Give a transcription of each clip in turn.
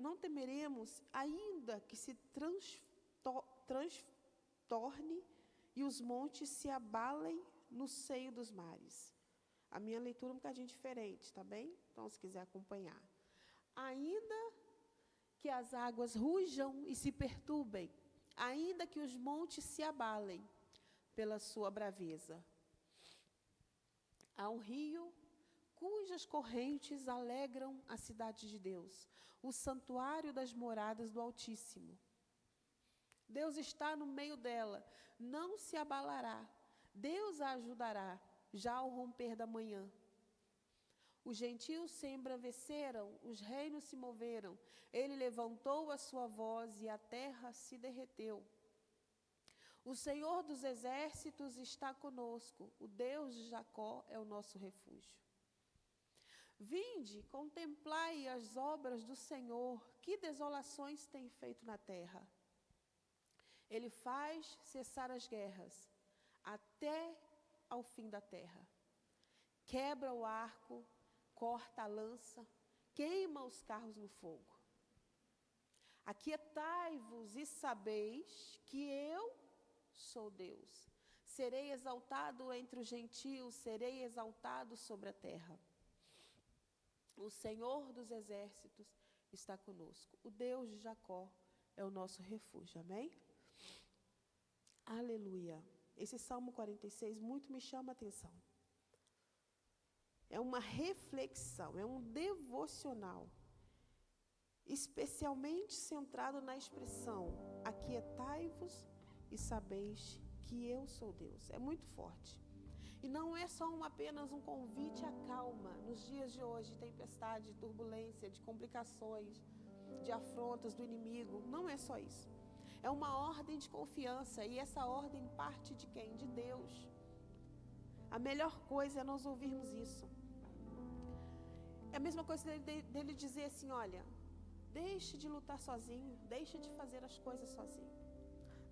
Não temeremos, ainda que se transtorne e os montes se abalem no seio dos mares. A minha leitura é um bocadinho diferente, tá bem? Então, se quiser acompanhar. Ainda que as águas rujam e se perturbem, ainda que os montes se abalem pela sua braveza. Há um rio cujas correntes alegram a cidade de Deus, o santuário das moradas do Altíssimo. Deus está no meio dela, não se abalará. Deus a ajudará, já ao romper da manhã. Os gentios se embraveceram, os reinos se moveram. Ele levantou a sua voz e a terra se derreteu. O Senhor dos exércitos está conosco, o Deus de Jacó é o nosso refúgio. Vinde, contemplai as obras do Senhor, que desolações tem feito na terra. Ele faz cessar as guerras, até ao fim da terra. Quebra o arco, corta a lança, queima os carros no fogo. Aquietai-vos e sabeis que eu sou Deus. Serei exaltado entre os gentios, serei exaltado sobre a terra. O Senhor dos exércitos está conosco. O Deus de Jacó é o nosso refúgio. Amém? Aleluia. Esse Salmo 46 muito me chama a atenção. É uma reflexão, é um devocional, especialmente centrado na expressão: aquietai-vos e sabeis que eu sou Deus. É muito forte. E não é só apenas um convite à calma nos dias de hoje, de tempestade, de turbulência, de complicações, de afrontas do inimigo. Não é só isso. É uma ordem de confiança, e essa ordem parte de quem? De Deus. A melhor coisa é nós ouvirmos isso. É a mesma coisa dele dizer assim: olha, deixe de lutar sozinho, deixe de fazer as coisas sozinho,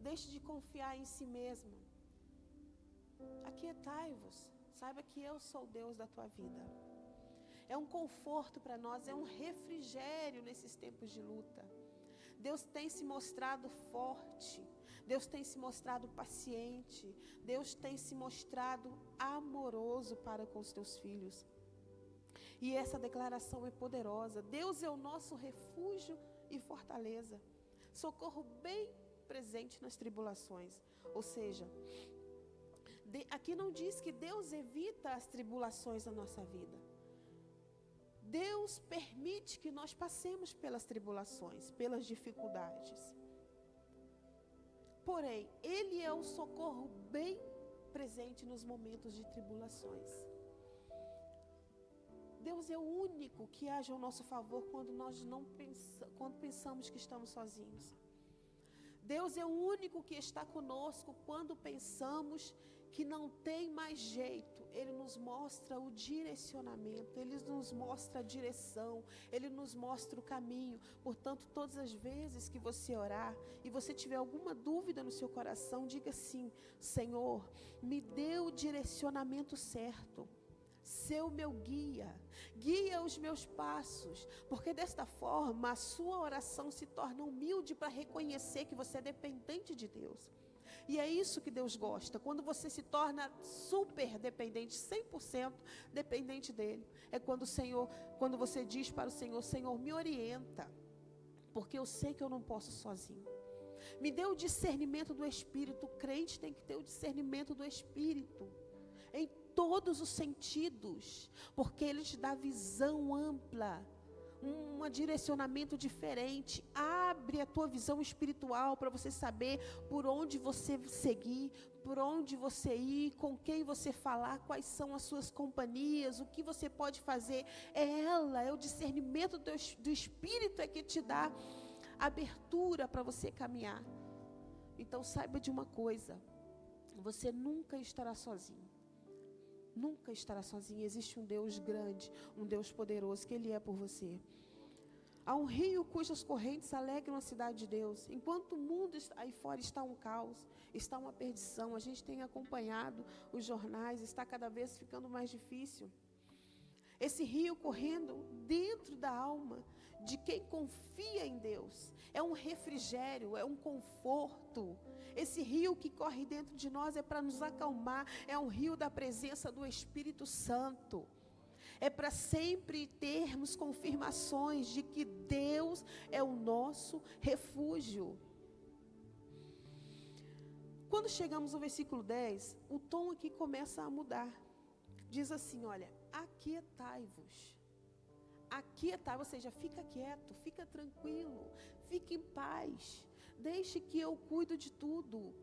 deixe de confiar em si mesmo. Aquietai-vos, saiba que eu sou o Deus da tua vida. É um conforto para nós, é um refrigério nesses tempos de luta. Deus tem se mostrado forte, Deus tem se mostrado paciente, Deus tem se mostrado amoroso para com os teus filhos. E essa declaração é poderosa. Deus é o nosso refúgio e fortaleza, socorro bem presente nas tribulações. Ou seja, aqui não diz que Deus evita as tribulações da nossa vida. Deus permite que nós passemos pelas tribulações, pelas dificuldades. Porém, Ele é o socorro bem presente nos momentos de tribulações. Deus é o único que age ao nosso favor quando quando pensamos que estamos sozinhos. Deus é o único que está conosco quando pensamos que não tem mais jeito. Ele nos mostra o direcionamento, Ele nos mostra a direção, Ele nos mostra o caminho. Portanto, todas as vezes que você orar e você tiver alguma dúvida no seu coração, diga assim: Senhor, me dê o direcionamento certo. Ser o meu guia, guia os meus passos, porque desta forma a sua oração se torna humilde para reconhecer que você é dependente de Deus. E é isso que Deus gosta, quando você se torna super dependente, 100% dependente dEle. É quando você diz para o Senhor: Senhor, me orienta, porque eu sei que eu não posso sozinho. Me dê o discernimento do Espírito. O crente tem que ter o discernimento do Espírito, em todos os sentidos, porque Ele te dá visão ampla, um direcionamento diferente. Abre a tua visão espiritual para você saber por onde você seguir, por onde você ir, com quem você falar, quais são as suas companhias, o que você pode fazer. É o discernimento do Espírito é que te dá abertura para você caminhar. Então saiba de uma coisa: você nunca estará sozinho. Nunca estará sozinho. Existe um Deus grande, um Deus poderoso, que Ele é por você. Há um rio cujas correntes alegram a cidade de Deus. Enquanto o mundo aí fora está um caos, está uma perdição. A gente tem acompanhado os jornais, está cada vez ficando mais difícil. Esse rio correndo dentro da alma de quem confia em Deus. É um refrigério, é um conforto. Esse rio que corre dentro de nós é para nos acalmar. É um rio da presença do Espírito Santo. É para sempre termos confirmações de que Deus é o nosso refúgio. Quando chegamos ao versículo 10, o tom aqui começa a mudar. Diz assim, olha, aquietai-vos. Aquietai, ou seja, fica quieto, fica tranquilo, fique em paz. Deixe que eu cuido de tudo.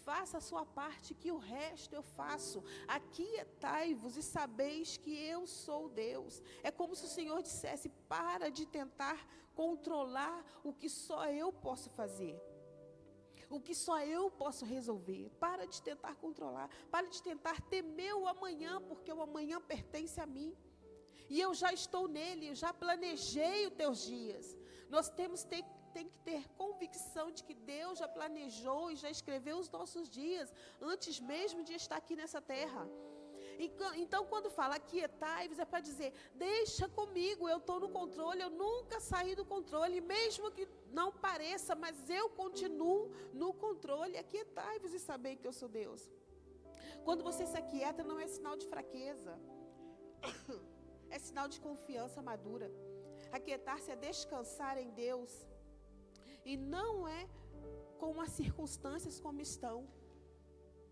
Faça a sua parte, que o resto eu faço. Aquietai-vos e sabeis que eu sou Deus. É como se o Senhor dissesse, para de tentar controlar o que só eu posso fazer. O que só eu posso resolver. Para de tentar controlar. Para de tentar temer o amanhã, porque o amanhã pertence a mim. E eu já estou nele, eu já planejei os teus dias. Nós tem que ter convicção de que Deus já planejou e já escreveu os nossos dias, antes mesmo de estar aqui nessa terra. Então, quando fala aquietai-vos, é para dizer, deixa comigo, eu estou no controle, eu nunca saí do controle, mesmo que não pareça, mas eu continuo no controle. Aquietai-vos e sabei que eu sou Deus. Quando você se aquieta, não é sinal de fraqueza, é sinal de confiança madura. Aquietar-se é descansar em Deus, e não é com as circunstâncias como estão.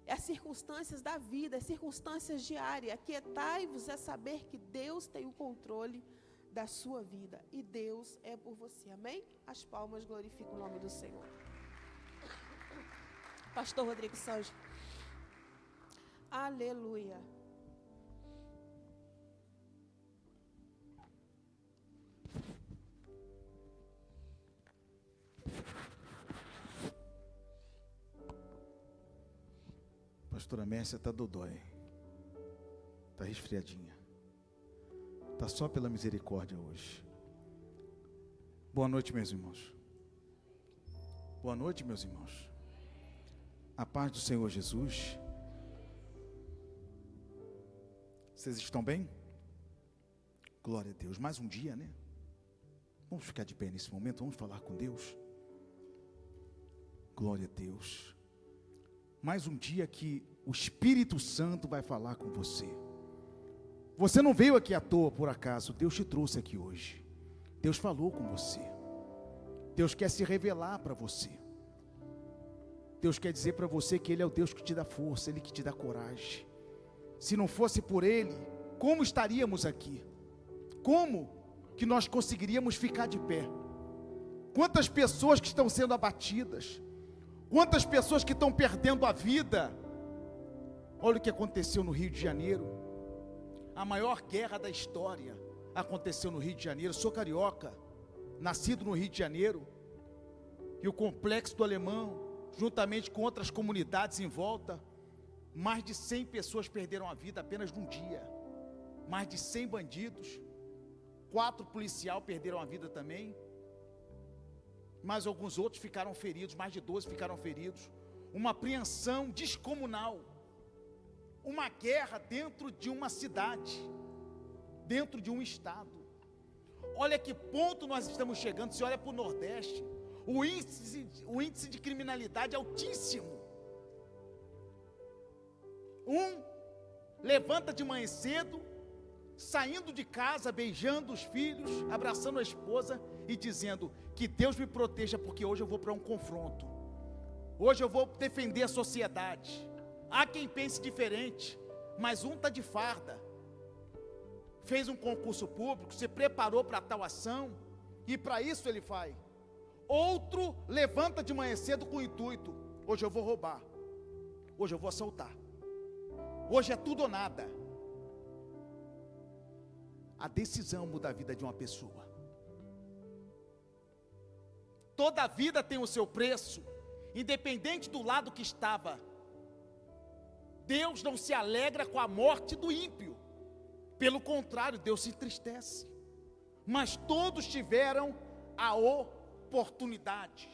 É as circunstâncias da vida, as circunstâncias diárias. Aquietai-vos é saber que Deus tem o controle da sua vida. E Deus é por você. Amém? As palmas glorificam o nome do Senhor. Pastor Rodrigo Sancho. Aleluia. Pastora Mércia está dodói, está resfriadinha, está só pela misericórdia hoje. Boa noite, meus irmãos. Boa noite, meus irmãos. A paz do Senhor Jesus. Vocês estão bem? Glória a Deus. Mais um dia, né? Vamos ficar de pé nesse momento, vamos falar com Deus. Glória a Deus. Mais um dia que o Espírito Santo vai falar com você. Você não veio aqui à toa por acaso, Deus te trouxe aqui hoje. Deus falou com você. Deus quer se revelar para você. Deus quer dizer para você que Ele é o Deus que te dá força, Ele que te dá coragem. Se não fosse por Ele, como estaríamos aqui? Como que nós conseguiríamos ficar de pé? Quantas pessoas que estão sendo abatidas, quantas pessoas que estão perdendo a vida. Olha o que aconteceu no Rio de Janeiro. A maior guerra da história aconteceu no Rio de Janeiro. Eu sou carioca, nascido no Rio de Janeiro. E o Complexo do Alemão, juntamente com outras comunidades em volta, mais de 100 pessoas perderam a vida apenas num dia. Mais de 100 bandidos. 4 policiais perderam a vida também. Mas alguns outros ficaram feridos, mais de 12 ficaram feridos. Uma apreensão descomunal. Uma guerra dentro de uma cidade, dentro de um estado. Olha que ponto nós estamos chegando. Se olha para o Nordeste, o índice de criminalidade é altíssimo. Levanta de manhã cedo, saindo de casa, beijando os filhos, abraçando a esposa e dizendo que Deus me proteja, porque hoje eu vou para um confronto, hoje eu vou defender a sociedade. Há quem pense diferente, mas está de farda, fez um concurso público, se preparou para tal ação, e para isso ele vai. Outro levanta de manhã cedo com o intuito, hoje eu vou roubar, hoje eu vou assaltar, hoje é tudo ou nada. A decisão muda a vida de uma pessoa. Toda vida tem o seu preço, independente do lado que estava. Deus não se alegra com a morte do ímpio, pelo contrário, Deus se entristece. Mas todos tiveram a oportunidade.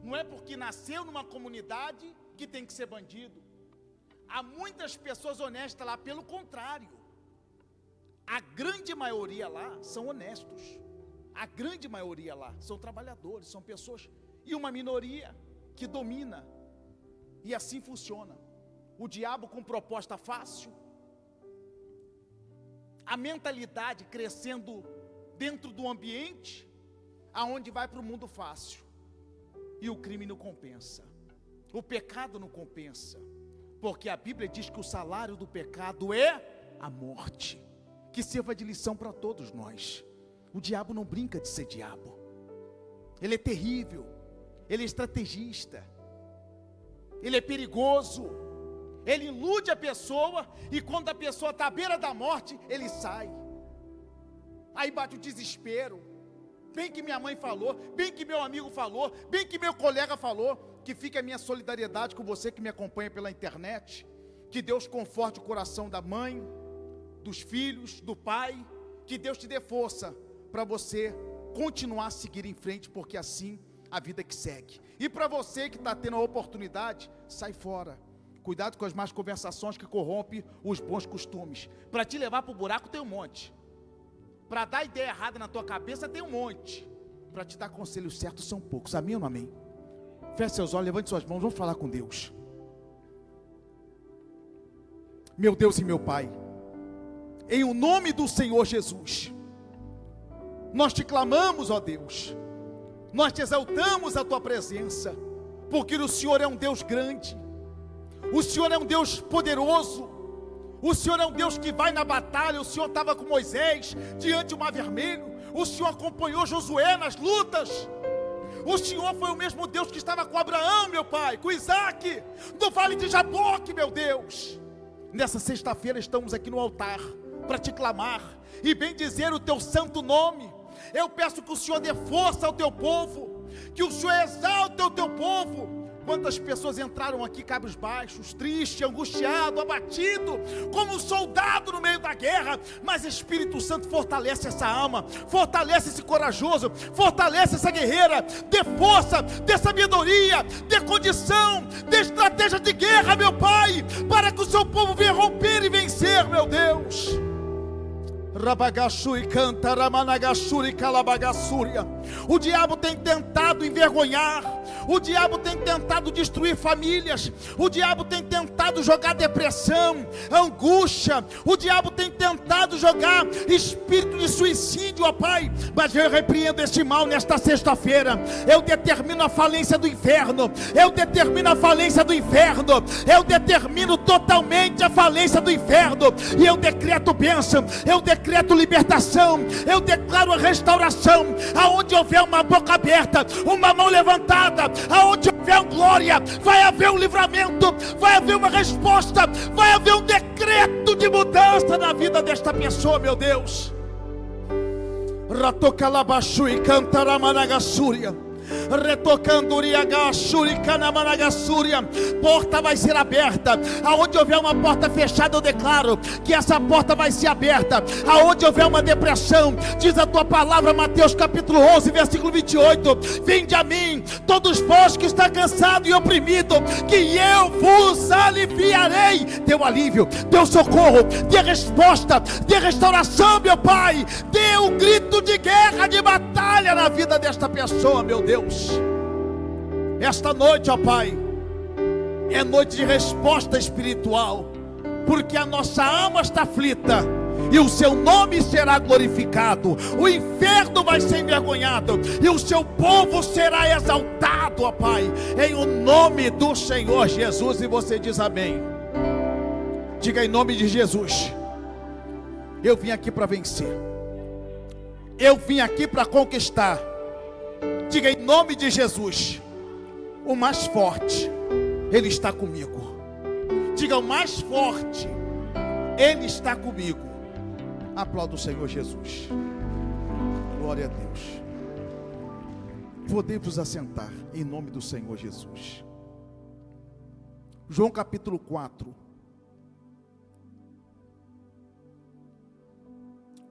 Não é porque nasceu numa comunidade que tem que ser bandido. Há muitas pessoas honestas lá, pelo contrário. A grande maioria lá são honestos. A grande maioria lá são trabalhadores, são pessoas, e uma minoria que domina. E assim funciona. O diabo com proposta fácil, a mentalidade crescendo dentro do ambiente, aonde vai para o mundo fácil. E o crime não compensa. O pecado não compensa. Porque a Bíblia diz que o salário do pecado é a morte. Que sirva de lição para todos nós. O diabo não brinca de ser diabo. Ele é terrível. Ele é estrategista. Ele é perigoso. Ele ilude a pessoa, e quando a pessoa está à beira da morte, ele sai. Aí bate o desespero. Bem que minha mãe falou, bem que meu amigo falou, bem que meu colega falou. Que fique a minha solidariedade com você que me acompanha pela internet. Que Deus conforte o coração da mãe, dos filhos, do pai. Que Deus te dê força para você continuar a seguir em frente, porque assim a vida que segue. E para você que está tendo a oportunidade, sai fora. Cuidado com as más conversações que corrompem os bons costumes. Para te levar para o buraco tem um monte. Para dar ideia errada na tua cabeça tem um monte. Para te dar conselhos certos são poucos. Amém ou não amém? Feche seus olhos, levante suas mãos, vamos falar com Deus. Meu Deus e meu Pai, em o nome do Senhor Jesus, nós te clamamos, ó Deus. Nós te exaltamos a tua presença, porque o Senhor é um Deus grande. O Senhor é um Deus poderoso. O Senhor é um Deus que vai na batalha. O Senhor estava com Moisés diante do mar vermelho. O Senhor acompanhou Josué nas lutas. O Senhor foi o mesmo Deus que estava com Abraão, meu Pai, com Isaac, no vale de Jaboque, meu Deus. Nessa sexta-feira estamos aqui no altar para te clamar e bendizer o teu santo nome. Eu peço que o Senhor dê força ao teu povo, que o Senhor exalte o teu povo. Quantas pessoas entraram aqui cabisbaixos, tristes, angustiados, abatidos, como um soldado no meio da guerra. Mas Espírito Santo fortalece essa alma, fortalece esse corajoso, fortalece essa guerreira. Dê força, dê sabedoria, dê condição, dê estratégia de guerra, meu Pai, para que o seu povo venha romper e vencer, meu Deus. Rabagassuri canta, Ramanagassuri calabagassúria. O diabo tem tentado envergonhar, o diabo tem tentado destruir famílias, o diabo tem tentado jogar depressão, angústia, o diabo tem tentado jogar espírito de suicídio, ó Pai. Mas eu repreendo esse mal nesta sexta-feira. Eu determino a falência do inferno, eu determino a falência do inferno, eu determino totalmente a falência do inferno, e eu decreto bênção, eu decreto libertação, eu declaro a restauração. Aonde houver uma boca aberta, uma mão levantada, aonde houver glória, vai haver um livramento, vai haver uma resposta, vai haver um decreto de mudança na vida desta pessoa, meu Deus. Ratocalabaxu e cantaramanagassúria. Porta vai ser aberta. Aonde houver uma porta fechada, eu declaro que essa porta vai ser aberta. Aonde houver uma depressão, diz a tua palavra, Mateus capítulo 11, versículo 28: vinde a mim, todos vós que está cansado e oprimido, que eu vos aliviarei. Teu alívio, teu socorro, dê resposta, dê restauração, meu Pai. Dê um grito de guerra, de batalha na vida desta pessoa, meu Deus. Esta noite, ó Pai, é noite de resposta espiritual, porque a nossa alma está aflita e o seu nome será glorificado. O inferno vai ser envergonhado e o seu povo será exaltado, ó Pai, em o nome do Senhor Jesus. E você diz amém. Diga em nome de Jesus: eu vim aqui para vencer, eu vim aqui para conquistar. Diga em nome de Jesus: o mais forte, Ele está comigo. Diga: o mais forte, Ele está comigo. Aplauda o Senhor Jesus. Glória a Deus. Podemos assentar em nome do Senhor Jesus. João capítulo 4.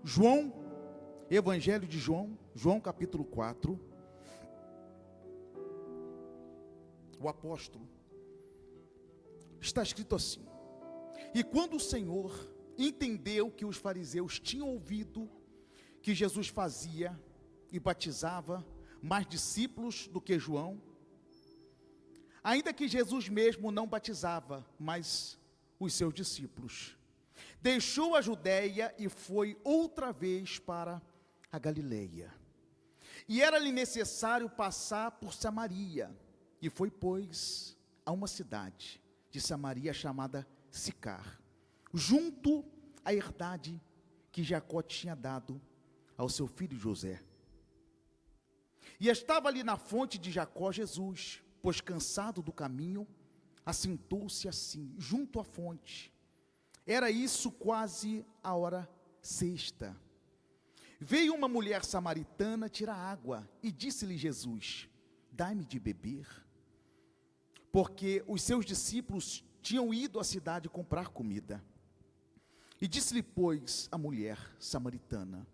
João, Evangelho de João, João capítulo 4. O apóstolo, está escrito assim: e quando o Senhor entendeu que os fariseus tinham ouvido que Jesus fazia e batizava mais discípulos do que João, ainda que Jesus mesmo não batizava, mas os seus discípulos, deixou a Judéia e foi outra vez para a Galileia. E era-lhe necessário passar por Samaria, e foi, pois, a uma cidade de Samaria chamada Sicar, junto à herdade que Jacó tinha dado ao seu filho José. E estava ali na fonte de Jacó Jesus, pois cansado do caminho, assentou-se assim, junto à fonte. Era isso quase a hora sexta. Veio uma mulher samaritana tirar água, e disse-lhe Jesus: dai-me de beber. Porque os seus discípulos tinham ido à cidade comprar comida. E disse-lhe, pois, a mulher samaritana: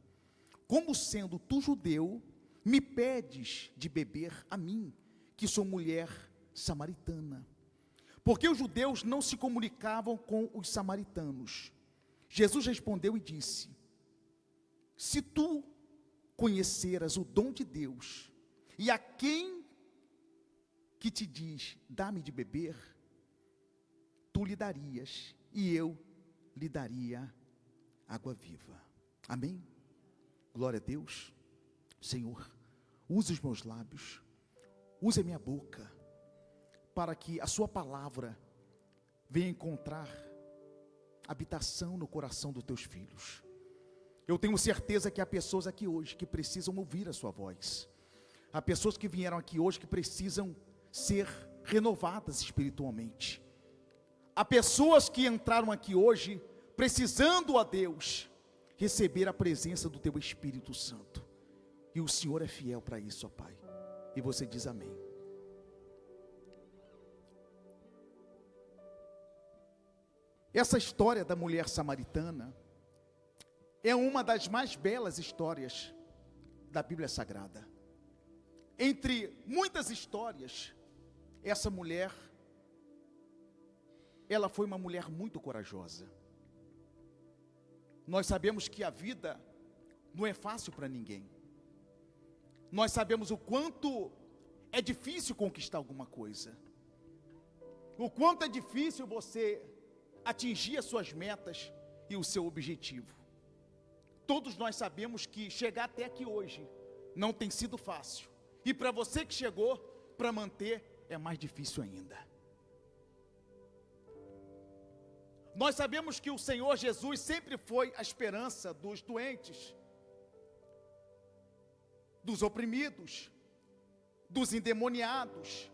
como sendo tu judeu, me pedes de beber a mim, que sou mulher samaritana? Porque os judeus não se comunicavam com os samaritanos. Jesus respondeu e disse: se tu conheceras o dom de Deus, e a quem que te diz, dá-me de beber, tu lhe darias, e eu lhe daria água viva. Amém? Glória a Deus. Senhor, use os meus lábios, use a minha boca, para que a sua palavra venha encontrar habitação no coração dos teus filhos. Eu tenho certeza que há pessoas aqui hoje que precisam ouvir a sua voz. Há pessoas que vieram aqui hoje que precisam ser renovadas espiritualmente. Há pessoas que entraram aqui hoje precisando, a Deus, receber a presença do teu Espírito Santo. E o Senhor é fiel para isso, ó Pai. E você diz amém. Essa história da mulher samaritana é uma das mais belas histórias da Bíblia Sagrada. Entre muitas histórias, essa mulher, ela foi uma mulher muito corajosa. Nós sabemos que a vida não é fácil para ninguém. Nós sabemos o quanto é difícil conquistar alguma coisa. O quanto é difícil você atingir as suas metas e o seu objetivo. Todos nós sabemos que chegar até aqui hoje não tem sido fácil. E para você que chegou, para manter é mais difícil ainda. Nós sabemos que o Senhor Jesus sempre foi a esperança dos doentes, dos oprimidos, dos endemoniados,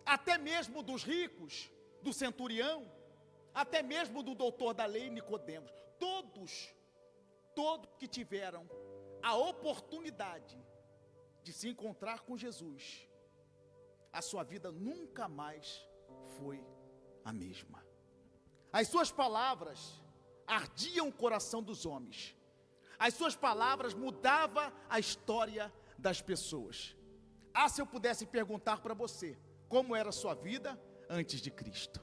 até mesmo dos ricos, do centurião, até mesmo do doutor da lei Nicodemos. Todos que tiveram a oportunidade de se encontrar com Jesus, a sua vida nunca mais foi a mesma. As suas palavras ardiam o coração dos homens. As suas palavras mudavam a história das pessoas. Ah, se eu pudesse perguntar para você, como era a sua vida antes de Cristo?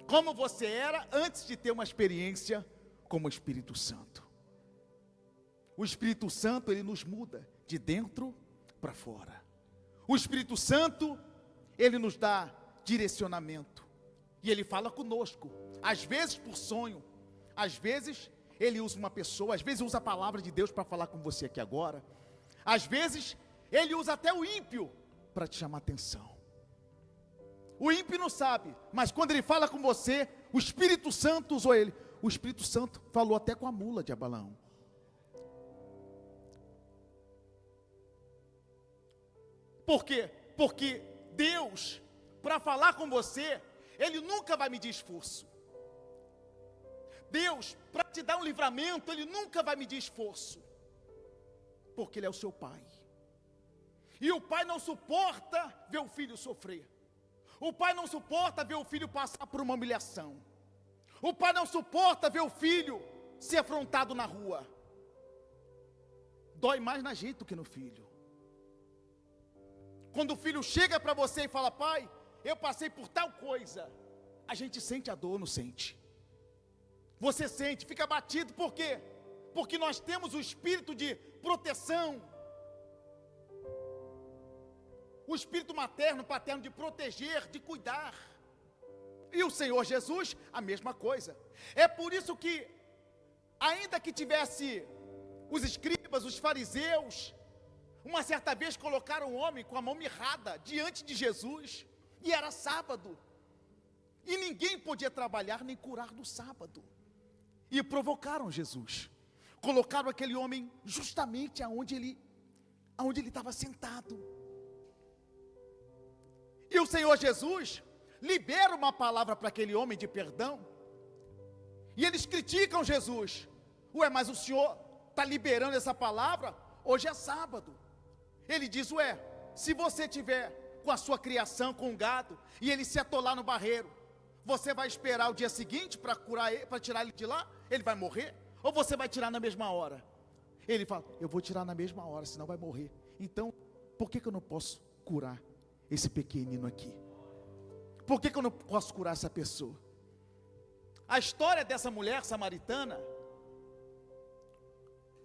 Como você era antes de ter uma experiência como o Espírito Santo? O Espírito Santo, ele nos muda de dentro para fora. O Espírito Santo, ele nos dá direcionamento. E ele fala conosco, às vezes por sonho, às vezes ele usa uma pessoa, às vezes usa a palavra de Deus para falar com você aqui agora, às vezes ele usa até o ímpio para te chamar a atenção. O ímpio não sabe, mas quando ele fala com você, o Espírito Santo usou ele. O Espírito Santo falou até com a mula de Balaão. Por quê? Porque Deus, para falar com você, Ele nunca vai medir esforço. Deus, para te dar um livramento, Ele nunca vai medir esforço. Porque Ele é o seu Pai. E o pai não suporta ver o filho sofrer. O pai não suporta ver o filho passar por uma humilhação. O pai não suporta ver o filho ser afrontado na rua. Dói mais na gente do que no filho. Quando o filho chega para você e fala: pai, eu passei por tal coisa, a gente sente a dor, não sente? Você sente, fica abatido, por quê? Porque nós temos o espírito de proteção, o espírito materno, paterno de proteger, de cuidar. E o Senhor Jesus, a mesma coisa. É por isso que, ainda que tivesse os escribas, os fariseus, uma certa vez colocaram um homem com a mão mirrada diante de Jesus, e era sábado, e ninguém podia trabalhar nem curar no sábado, e provocaram Jesus, colocaram aquele homem justamente aonde ele estava sentado, e o Senhor Jesus libera uma palavra para aquele homem de perdão, e eles criticam Jesus. Ué, mas o Senhor está liberando essa palavra? Hoje é sábado. Ele diz, ué, se você tiver com a sua criação, com o gado, e ele se atolar no barreiro, você vai esperar o dia seguinte para curar ele, para tirar ele de lá? Ele vai morrer? Ou você vai tirar na mesma hora? Ele fala, eu vou tirar na mesma hora, senão vai morrer. Então, por que eu não posso curar esse pequenino aqui? Por que eu não posso curar essa pessoa? A história dessa mulher samaritana,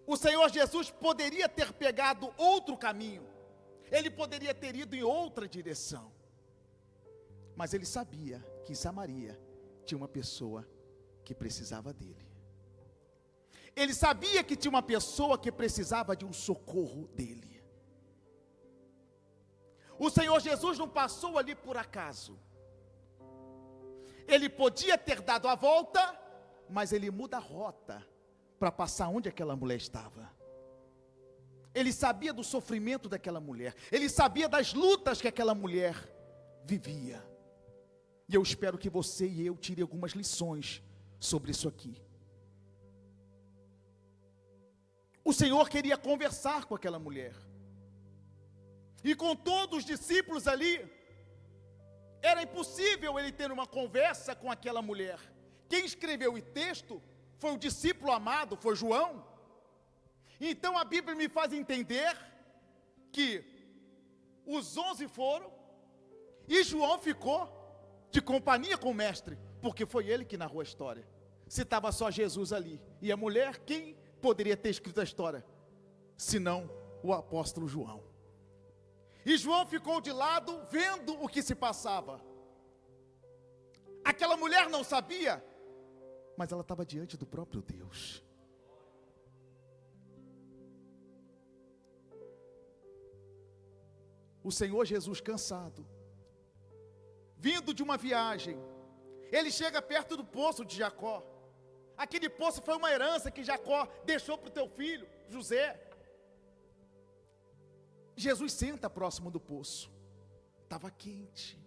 o Senhor Jesus poderia ter pegado outro caminho, ele poderia ter ido em outra direção, mas ele sabia que em Samaria tinha uma pessoa que precisava dele, ele sabia que tinha uma pessoa que precisava de um socorro dele. O Senhor Jesus não passou ali por acaso, ele podia ter dado a volta, mas ele muda a rota, para passar onde aquela mulher estava. Ele sabia do sofrimento daquela mulher, ele sabia das lutas que aquela mulher vivia, e eu espero que você e eu tirem algumas lições sobre isso aqui. O Senhor queria conversar com aquela mulher, e com todos os discípulos ali, era impossível ele ter uma conversa com aquela mulher. Quem escreveu o texto foi o discípulo amado, foi João. Então a Bíblia me faz entender que os 11 foram, e João ficou de companhia com o mestre, porque foi ele que narrou a história. Se estava só Jesus ali, e a mulher, quem poderia ter escrito a história? Senão o apóstolo João. E João ficou de lado, vendo o que se passava. Aquela mulher não sabia, mas ela estava diante do próprio Deus. O Senhor Jesus, cansado, vindo de uma viagem, ele chega perto do poço de Jacó. Aquele poço foi uma herança que Jacó deixou para o teu filho, José. Jesus senta próximo do poço, estava quente,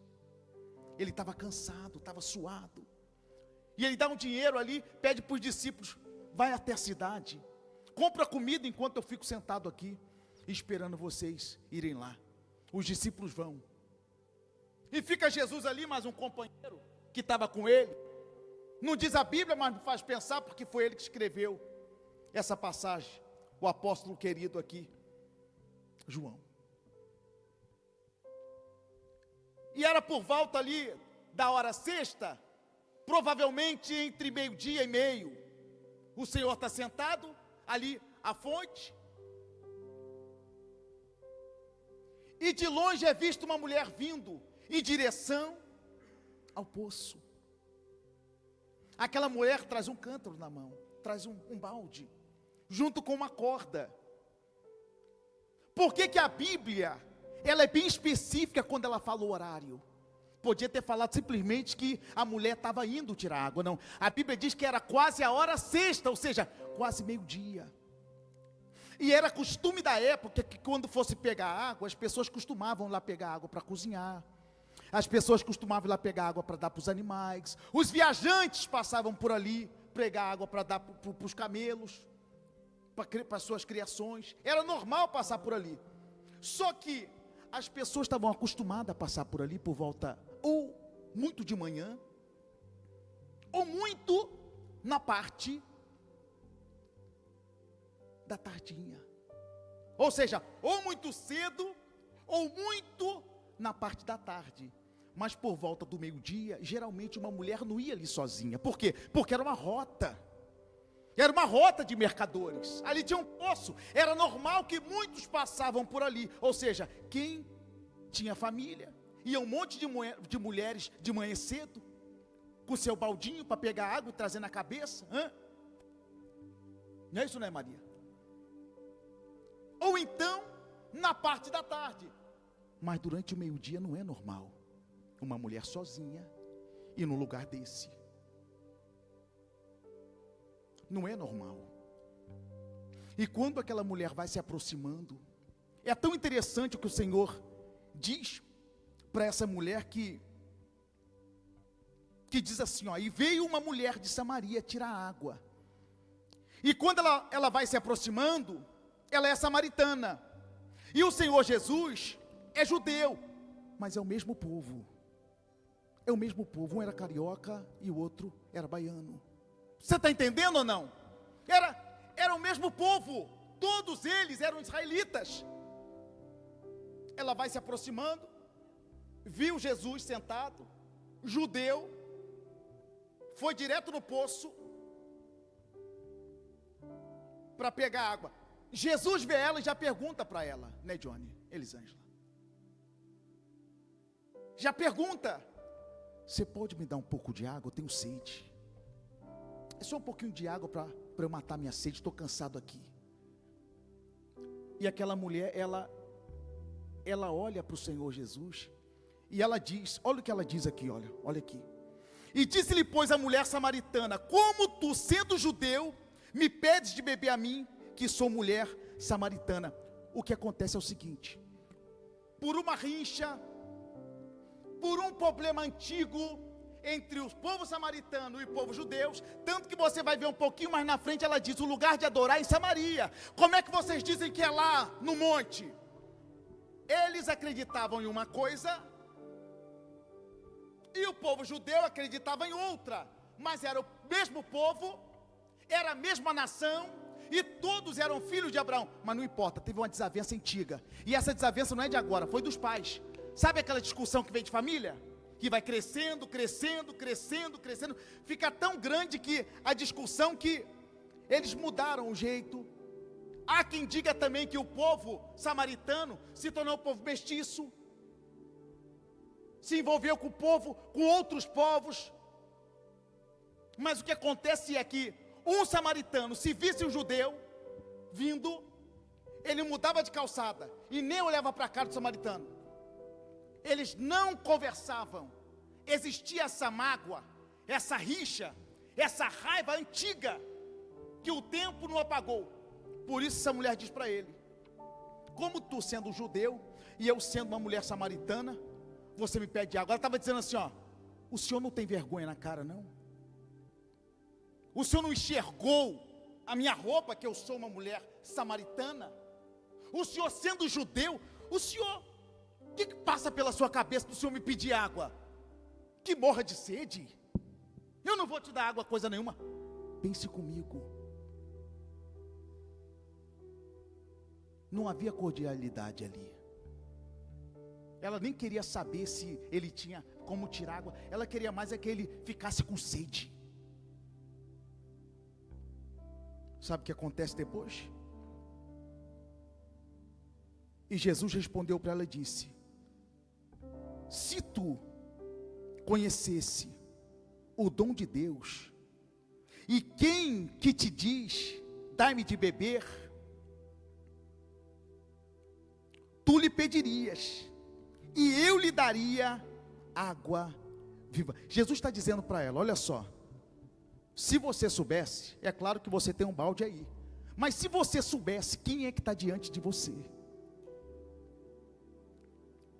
ele estava cansado, estava suado, e ele dá um dinheiro ali, pede para os discípulos, vai até a cidade, compra comida enquanto eu fico sentado aqui, esperando vocês irem lá. Os discípulos vão, e fica Jesus ali, mais um companheiro, que estava com ele, não diz a Bíblia, mas me faz pensar, porque foi ele que escreveu essa passagem, o apóstolo querido aqui, João. E era por volta ali da hora sexta, provavelmente entre meio-dia e meio. O Senhor está sentado ali à fonte, e de longe é visto uma mulher vindo em direção ao poço. Aquela mulher traz um cântaro na mão, traz um balde, junto com uma corda. Por que a Bíblia, ela é bem específica quando ela fala o horário? Podia ter falado simplesmente que a mulher estava indo tirar água, não. A Bíblia diz que era quase a hora sexta, ou seja, quase meio-dia. E era costume da época que quando fosse pegar água, as pessoas costumavam lá pegar água para cozinhar. As pessoas costumavam ir lá pegar água para dar para os animais. Os viajantes passavam por ali, pegar água para dar para os camelos, para as suas criações. Era normal passar por ali. Só que as pessoas estavam acostumadas a passar por ali por volta, ou muito de manhã, ou muito na parte da tardinha. Ou seja, ou muito cedo, ou muito na parte da tarde. Mas por volta do meio-dia, geralmente uma mulher não ia ali sozinha. Por quê? Porque era uma rota. Era uma rota de mercadores. Ali tinha um poço. Era normal que muitos passavam por ali. Ou seja, quem tinha família, ia um monte de mulheres de manhã cedo, com seu baldinho para pegar água e trazer na cabeça. Não é isso, não é, Maria? Ou então, na parte da tarde. Mas durante o meio-dia não é normal uma mulher sozinha ir num lugar desse. Não é normal. E quando aquela mulher vai se aproximando, é tão interessante o que o Senhor diz para essa mulher que diz assim, ó, e veio uma mulher de Samaria tirar água. E quando ela vai se aproximando, ela é samaritana. E o Senhor Jesus é judeu, mas é o mesmo povo. É o mesmo povo, um era carioca e o outro era baiano. Você está entendendo ou não? Era o mesmo povo, todos eles eram israelitas. Ela vai se aproximando, viu Jesus sentado, judeu, foi direto no poço para pegar água. Jesus vê ela e já pergunta para ela, né, Johnny, Elisângela? Já pergunta: você pode me dar um pouco de água? Eu tenho sede. É só um pouquinho de água para eu matar minha sede, estou cansado aqui. E aquela mulher, ela olha para o Senhor Jesus e ela diz, olha o que ela diz aqui, olha aqui. E disse-lhe, pois, a mulher samaritana: como tu, sendo judeu, me pedes de beber a mim, que sou mulher samaritana? O que acontece é o seguinte: por uma rincha, por um problema antigo entre o povo samaritano e o povo judeu, tanto que você vai ver um pouquinho mais na frente, ela diz, o lugar de adorar em Samaria. Como é que vocês dizem que é lá no monte? Eles acreditavam em uma coisa, e o povo judeu acreditava em outra, mas era o mesmo povo, era a mesma nação, e todos eram filhos de Abraão. Mas não importa, teve uma desavença antiga, e essa desavença não é de agora, foi dos pais. Sabe aquela discussão que vem de família? Que vai crescendo, crescendo, crescendo, crescendo, fica tão grande que a discussão que eles mudaram o jeito. Há quem diga também que o povo samaritano se tornou um povo mestiço, se envolveu com o povo, com outros povos. Mas o que acontece é que um samaritano, se visse um judeu vindo, ele mudava de calçada e nem olhava para a cara do samaritano. Eles não conversavam. Existia essa mágoa, essa rixa, essa raiva antiga, que o tempo não apagou. Por isso essa mulher diz para ele: como tu sendo judeu, e eu sendo uma mulher samaritana, você me pede água. Ela estava dizendo assim, ó, o senhor não tem vergonha na cara, não? O senhor não enxergou a minha roupa, que eu sou uma mulher samaritana? O senhor sendo judeu, o senhor... O que passa pela sua cabeça do senhor me pedir água? Que morra de sede? Eu não vou te dar água, coisa nenhuma. Pense comigo. Não havia cordialidade ali. Ela nem queria saber se ele tinha como tirar água. Ela queria mais é que ele ficasse com sede. Sabe o que acontece depois? E Jesus respondeu para ela e disse: se tu conhecesse o dom de Deus, e quem que te diz, dai-me de beber, tu lhe pedirias, e eu lhe daria água viva. Jesus está dizendo para ela, olha só, se você soubesse, é claro que você tem um balde aí, mas se você soubesse quem é que está diante de você,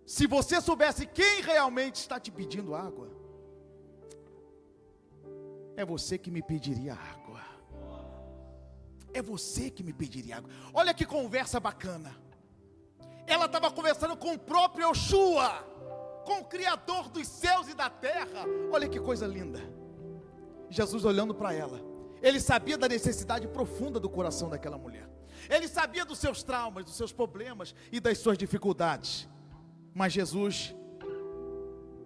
se você soubesse quem realmente está te pedindo água, é você que me pediria água. É você que me pediria água. Olha que conversa bacana. Ela estava conversando com o próprio Yoshua, com o Criador dos céus e da terra. Olha que coisa linda. Jesus olhando para ela, ele sabia da necessidade profunda do coração daquela mulher. Ele sabia dos seus traumas, dos seus problemas e das suas dificuldades. Mas Jesus,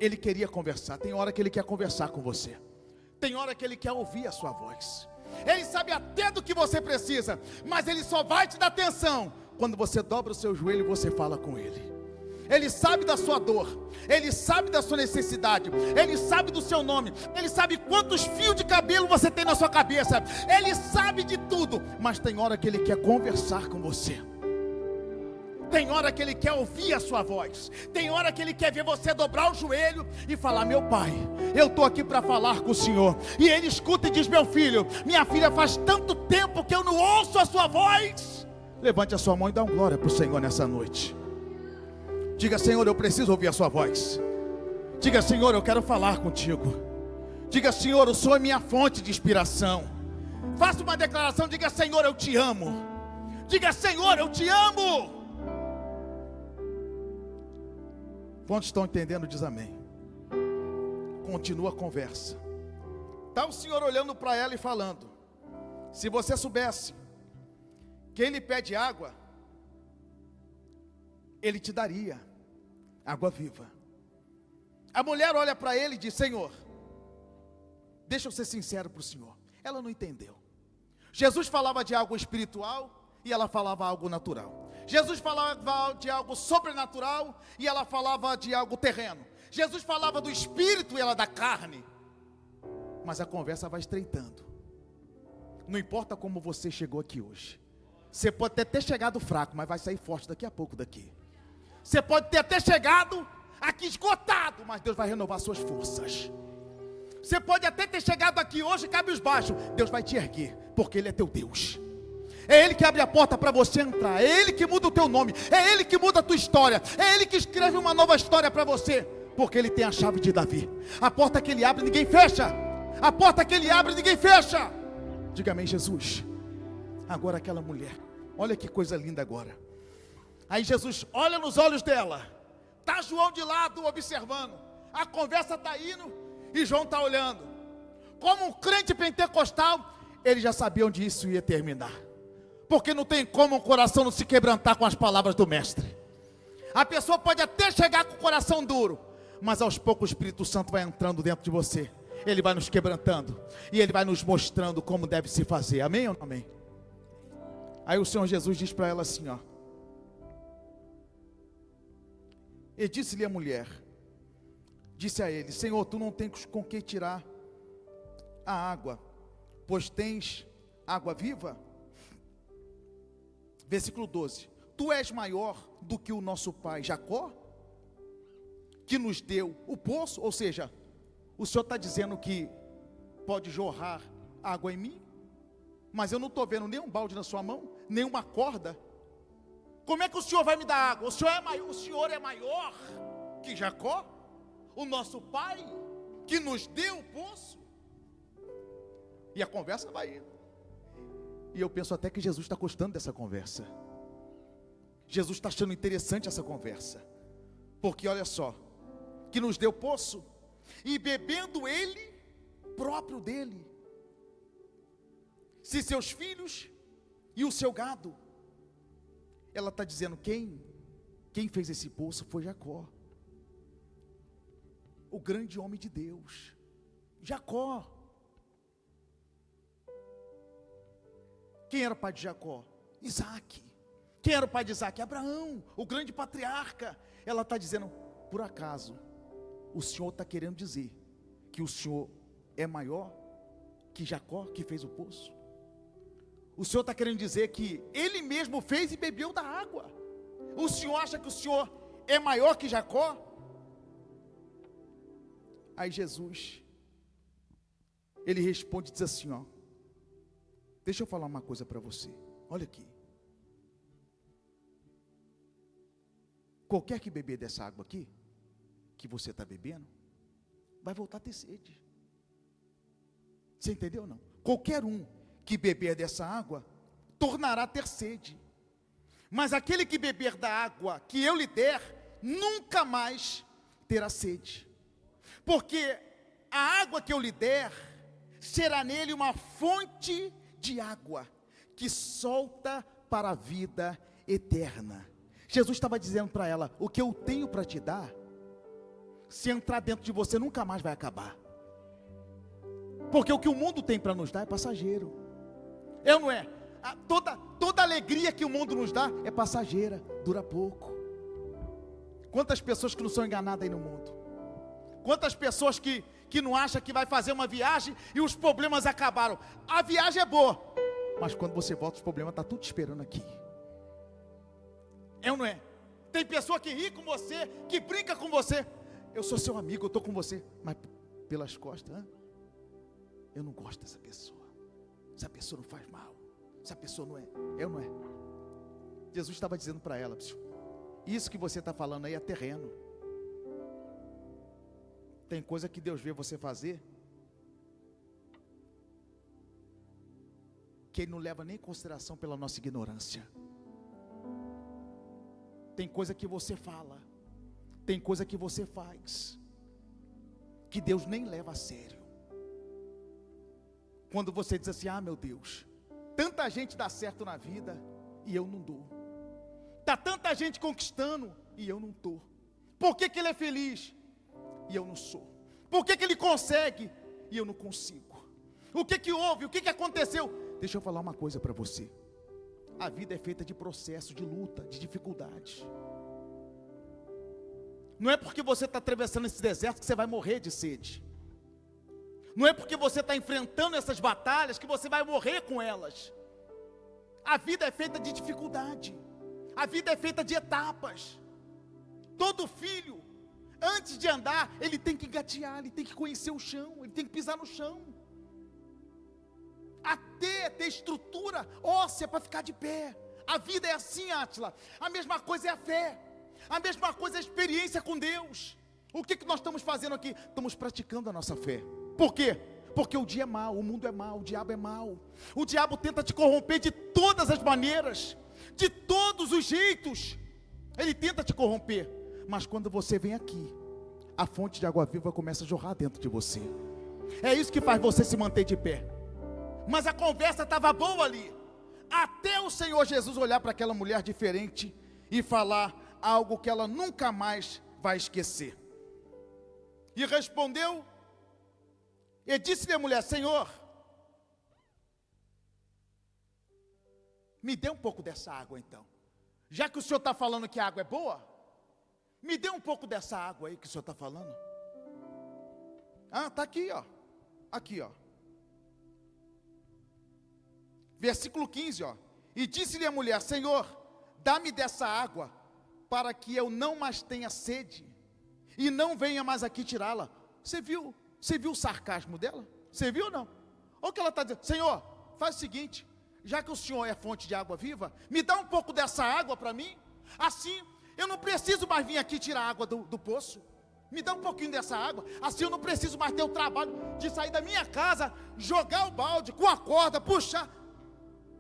Ele queria conversar. Tem hora que Ele quer conversar com você. Tem hora que Ele quer ouvir a sua voz. Ele sabe até do que você precisa, mas Ele só vai te dar atenção quando você dobra o seu joelho e você fala com Ele. Ele sabe da sua dor, Ele sabe da sua necessidade, Ele sabe do seu nome, Ele sabe quantos fios de cabelo você tem na sua cabeça, Ele sabe de tudo, mas tem hora que Ele quer conversar com você. Tem hora que Ele quer ouvir a sua voz. Tem hora que Ele quer ver você dobrar o joelho e falar: meu pai, eu estou aqui para falar com o Senhor. E Ele escuta e diz: meu filho, minha filha, faz tanto tempo que eu não ouço a sua voz. Levante a sua mão e dá uma glória para o Senhor nessa noite. Diga: Senhor, eu preciso ouvir a sua voz. Diga: Senhor, eu quero falar contigo. Diga: Senhor, o Senhor é minha fonte de inspiração. Faça uma declaração, diga: Senhor, eu te amo. Diga: Senhor, eu te amo. Quantos estão entendendo, diz amém. Continua a conversa. Está o Senhor olhando para ela e falando: se você soubesse que Ele pede água, Ele te daria água viva. A mulher olha para ele e diz: Senhor, deixa eu ser sincero para o Senhor, ela não entendeu. Jesus falava de algo espiritual e ela falava algo natural. Jesus falava de algo sobrenatural e ela falava de algo terreno. Jesus falava do espírito e ela da carne. Mas a conversa vai estreitando. Não importa como você chegou aqui hoje. Você pode até ter chegado fraco, mas vai sair forte daqui a pouco daqui. Você pode ter até chegado aqui esgotado, mas Deus vai renovar suas forças. Você pode até ter chegado aqui hoje cabisbaixo, Deus vai te erguer, porque Ele é teu Deus. É Ele que abre a porta para você entrar, é Ele que muda o teu nome, é Ele que muda a tua história, é Ele que escreve uma nova história para você, porque Ele tem a chave de Davi. A porta que Ele abre, ninguém fecha. A porta que Ele abre, ninguém fecha. Diga amém, Jesus. Agora aquela mulher, olha que coisa linda agora. Aí Jesus olha nos olhos dela, está João de lado observando, a conversa está indo e João está olhando. Como um crente pentecostal, ele já sabia onde isso ia terminar, porque não tem como um coração não se quebrantar com as palavras do mestre. A pessoa pode até chegar com o coração duro, mas aos poucos o Espírito Santo vai entrando dentro de você, ele vai nos quebrantando e ele vai nos mostrando como deve se fazer. Amém ou não amém? Aí o Senhor Jesus diz para ela assim, ó. E disse-lhe a mulher, disse a ele: Senhor, tu não tens com que tirar a água, pois tens água viva. Versículo 12: Tu és maior do que o nosso pai Jacó, que nos deu o poço. Ou seja, o Senhor está dizendo que pode jorrar água em mim, mas eu não estou vendo nenhum balde na sua mão, nenhuma corda. Como é que o Senhor vai me dar água? O Senhor é maior que Jacó, o nosso pai, que nos deu o poço. E a conversa vai indo. E eu penso até que Jesus está gostando dessa conversa. Jesus está achando interessante essa conversa. Porque olha só, que nos deu poço, e bebendo ele, próprio dele, se seus filhos e o seu gado. Ela está dizendo, quem fez esse poço foi Jacó, o grande homem de Deus. Jacó. Quem era o pai de Jacó? Isaac. Quem era o pai de Isaac? Abraão, o grande patriarca. Ela está dizendo, por acaso o Senhor está querendo dizer que o Senhor é maior que Jacó, que fez o poço? O Senhor está querendo dizer que Ele mesmo fez e bebeu da água. O Senhor acha que o Senhor é maior que Jacó? Aí Jesus, Ele responde e diz assim, ó. Deixa eu falar uma coisa para você. Olha aqui. Qualquer que beber dessa água aqui, que você está bebendo, vai voltar a ter sede. Você entendeu ou não? Qualquer um que beber dessa água, tornará a ter sede. Mas aquele que beber da água que eu lhe der, nunca mais terá sede. Porque a água que eu lhe der, será nele uma fonte de água, que solta para a vida eterna. Jesus estava dizendo para ela, o que eu tenho para te dar, se entrar dentro de você, nunca mais vai acabar. Porque o que o mundo tem para nos dar é passageiro. É ou não é? Toda alegria que o mundo nos dá é passageira, dura pouco. Quantas pessoas que não são enganadas aí no mundo? Quantas pessoas que não acham que vai fazer uma viagem e os problemas acabaram? A viagem é boa, mas quando você volta, os problemas estão tudo esperando aqui. É ou não é? Tem pessoa que ri com você, que brinca com você. Eu sou seu amigo, eu estou com você. Mas pelas costas, eu não gosto dessa pessoa. Essa pessoa não faz mal. Essa pessoa não é. É ou não é? Jesus estava dizendo para ela: isso que você está falando aí é terreno. Tem coisa que Deus vê você fazer que Ele não leva nem em consideração pela nossa ignorância. Tem coisa que você fala, tem coisa que você faz, que Deus nem leva a sério. Quando você diz assim: meu Deus, tanta gente dá certo na vida e eu não dou. Está tanta gente conquistando e eu não estou. Por que ele é feliz e eu não sou? Por que ele consegue e eu não consigo? O que houve? O que aconteceu? Deixa eu falar uma coisa para você. A vida é feita de processo, de luta, de dificuldade. Não é porque você está atravessando esse deserto que você vai morrer de sede. Não é porque você está enfrentando essas batalhas que você vai morrer com elas. A vida é feita de dificuldade. A vida é feita de etapas. Todo filho, antes de andar, ele tem que engatear, ele tem que conhecer o chão, ele tem que pisar no chão. Até ter estrutura óssea para ficar de pé. A vida é assim, Átila. A mesma coisa é a fé. A mesma coisa é a experiência com Deus. O que nós estamos fazendo aqui? Estamos praticando a nossa fé. Por quê? Porque o dia é mau, o mundo é mau, o diabo é mau. O diabo tenta te corromper de todas as maneiras, de todos os jeitos. Ele tenta te corromper. Mas quando você vem aqui, a fonte de água viva começa a jorrar dentro de você. É isso que faz você se manter de pé. Mas a conversa estava boa ali, até o Senhor Jesus olhar para aquela mulher diferente e falar algo que ela nunca mais vai esquecer. E respondeu, e disse-lhe a mulher: Senhor, me dê um pouco dessa água então. Já que o Senhor está falando que a água é boa, me dê um pouco dessa água aí que o Senhor está falando. Está aqui, ó. Aqui, ó. Versículo 15, ó. E disse-lhe a mulher: Senhor, dá-me dessa água, para que eu não mais tenha sede, e não venha mais aqui tirá-la. Você viu o sarcasmo dela? Você viu ou não? Olha o que ela está dizendo: Senhor, faz o seguinte, já que o Senhor é fonte de água viva, me dá um pouco dessa água para mim, assim eu não preciso mais vir aqui tirar água do poço. Me dá um pouquinho dessa água, assim eu não preciso mais ter o trabalho de sair da minha casa, jogar o balde com a corda, puxar.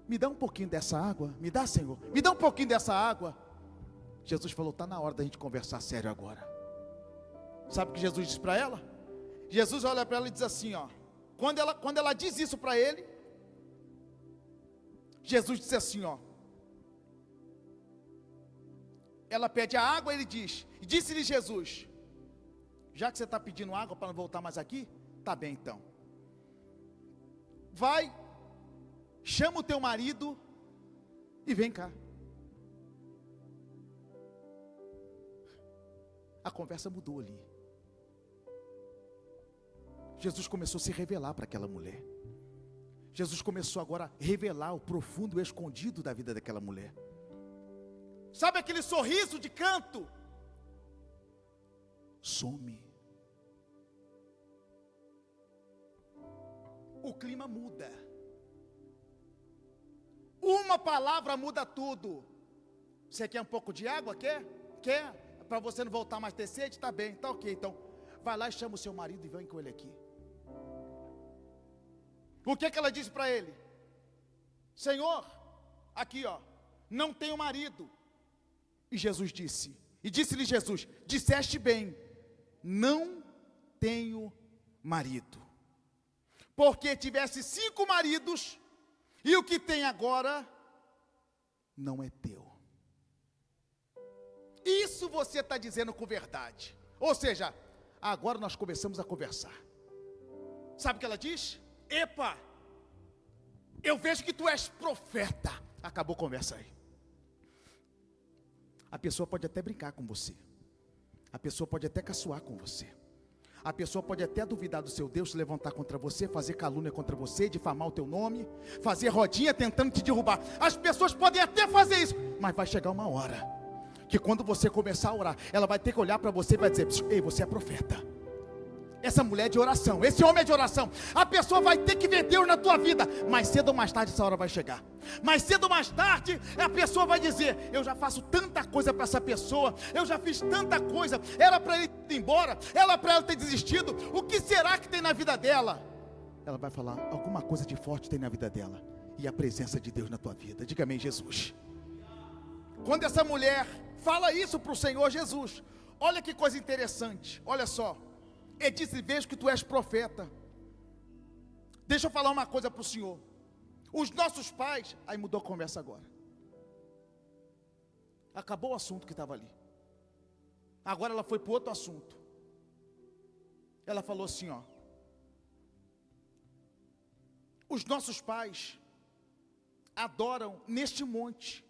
Me dá um pouquinho dessa água, me dá, Senhor, me dá um pouquinho dessa água. Jesus falou: está na hora da gente conversar sério agora. Sabe o que Jesus disse para ela? Jesus olha para ela e diz assim, ó, quando ela diz isso para ele, Jesus disse assim, ó, ela pede a água, ele diz, e disse-lhe Jesus: já que você está pedindo água para não voltar mais aqui, tá bem então, vai, chama o teu marido e vem cá. A conversa mudou ali. Jesus começou a se revelar para aquela mulher. Jesus começou agora a revelar o profundo e escondido da vida daquela mulher. Sabe aquele sorriso de canto? Some. O clima muda. Uma palavra muda tudo. Você quer um pouco de água? Quer? Para você não voltar mais a ter sede? Tá bem, tá ok. Então, vai lá e chama o seu marido e vem com ele aqui. O que ela disse para ele? Senhor, aqui ó, não tenho marido. E Jesus disse, e disse-lhe Jesus: disseste bem, não tenho marido. Porque tivesse 5 maridos, e o que tem agora não é teu. Isso você está dizendo com verdade. Ou seja, Agora nós começamos a conversar. Sabe o que ela diz? Epa, eu vejo que tu és profeta. Acabou a conversa aí. A pessoa pode até brincar com você. A pessoa pode até caçoar com você. A pessoa pode até duvidar do seu Deus, se levantar contra você, fazer calúnia contra você, difamar o teu nome, fazer rodinha tentando te derrubar. As pessoas podem até fazer isso, mas vai chegar uma hora que quando você começar a orar, ela vai ter que olhar para você e vai dizer: ei, você é profeta. Essa mulher é de oração, esse homem é de oração. A pessoa vai ter que ver Deus na tua vida. Mais cedo ou mais tarde essa hora vai chegar. Mais cedo ou mais tarde a pessoa vai dizer: eu já faço tanta coisa para essa pessoa, eu já fiz tanta coisa, era para ele ir embora, era para ela ter desistido, o que será que tem na vida dela? Ela vai falar: alguma coisa de forte tem na vida dela, e a presença de Deus na tua vida. Diga amém, Jesus. Quando essa mulher fala isso para o Senhor Jesus, olha que coisa interessante, olha só. Ele disse: vejo que tu és profeta. Deixa eu falar uma coisa para o senhor. Os nossos pais, aí mudou a conversa agora. Acabou o assunto que estava ali. Agora ela foi para outro assunto. Ela falou assim, ó: os nossos pais adoram neste monte,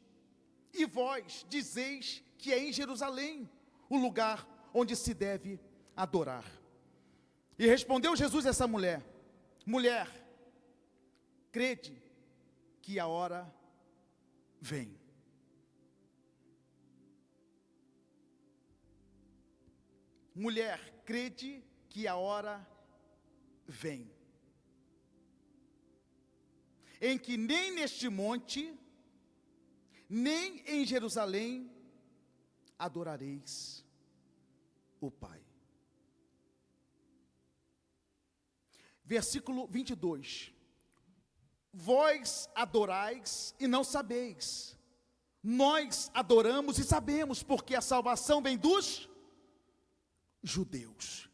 e vós dizeis que é em Jerusalém o lugar onde se deve adorar. E respondeu Jesus a essa mulher: mulher, crede que a hora vem. Mulher, crede que a hora vem, em que nem neste monte, nem em Jerusalém adorareis o Pai. Versículo 22. Vós adorais e não sabeis, nós adoramos e sabemos, porque a salvação vem dos judeus.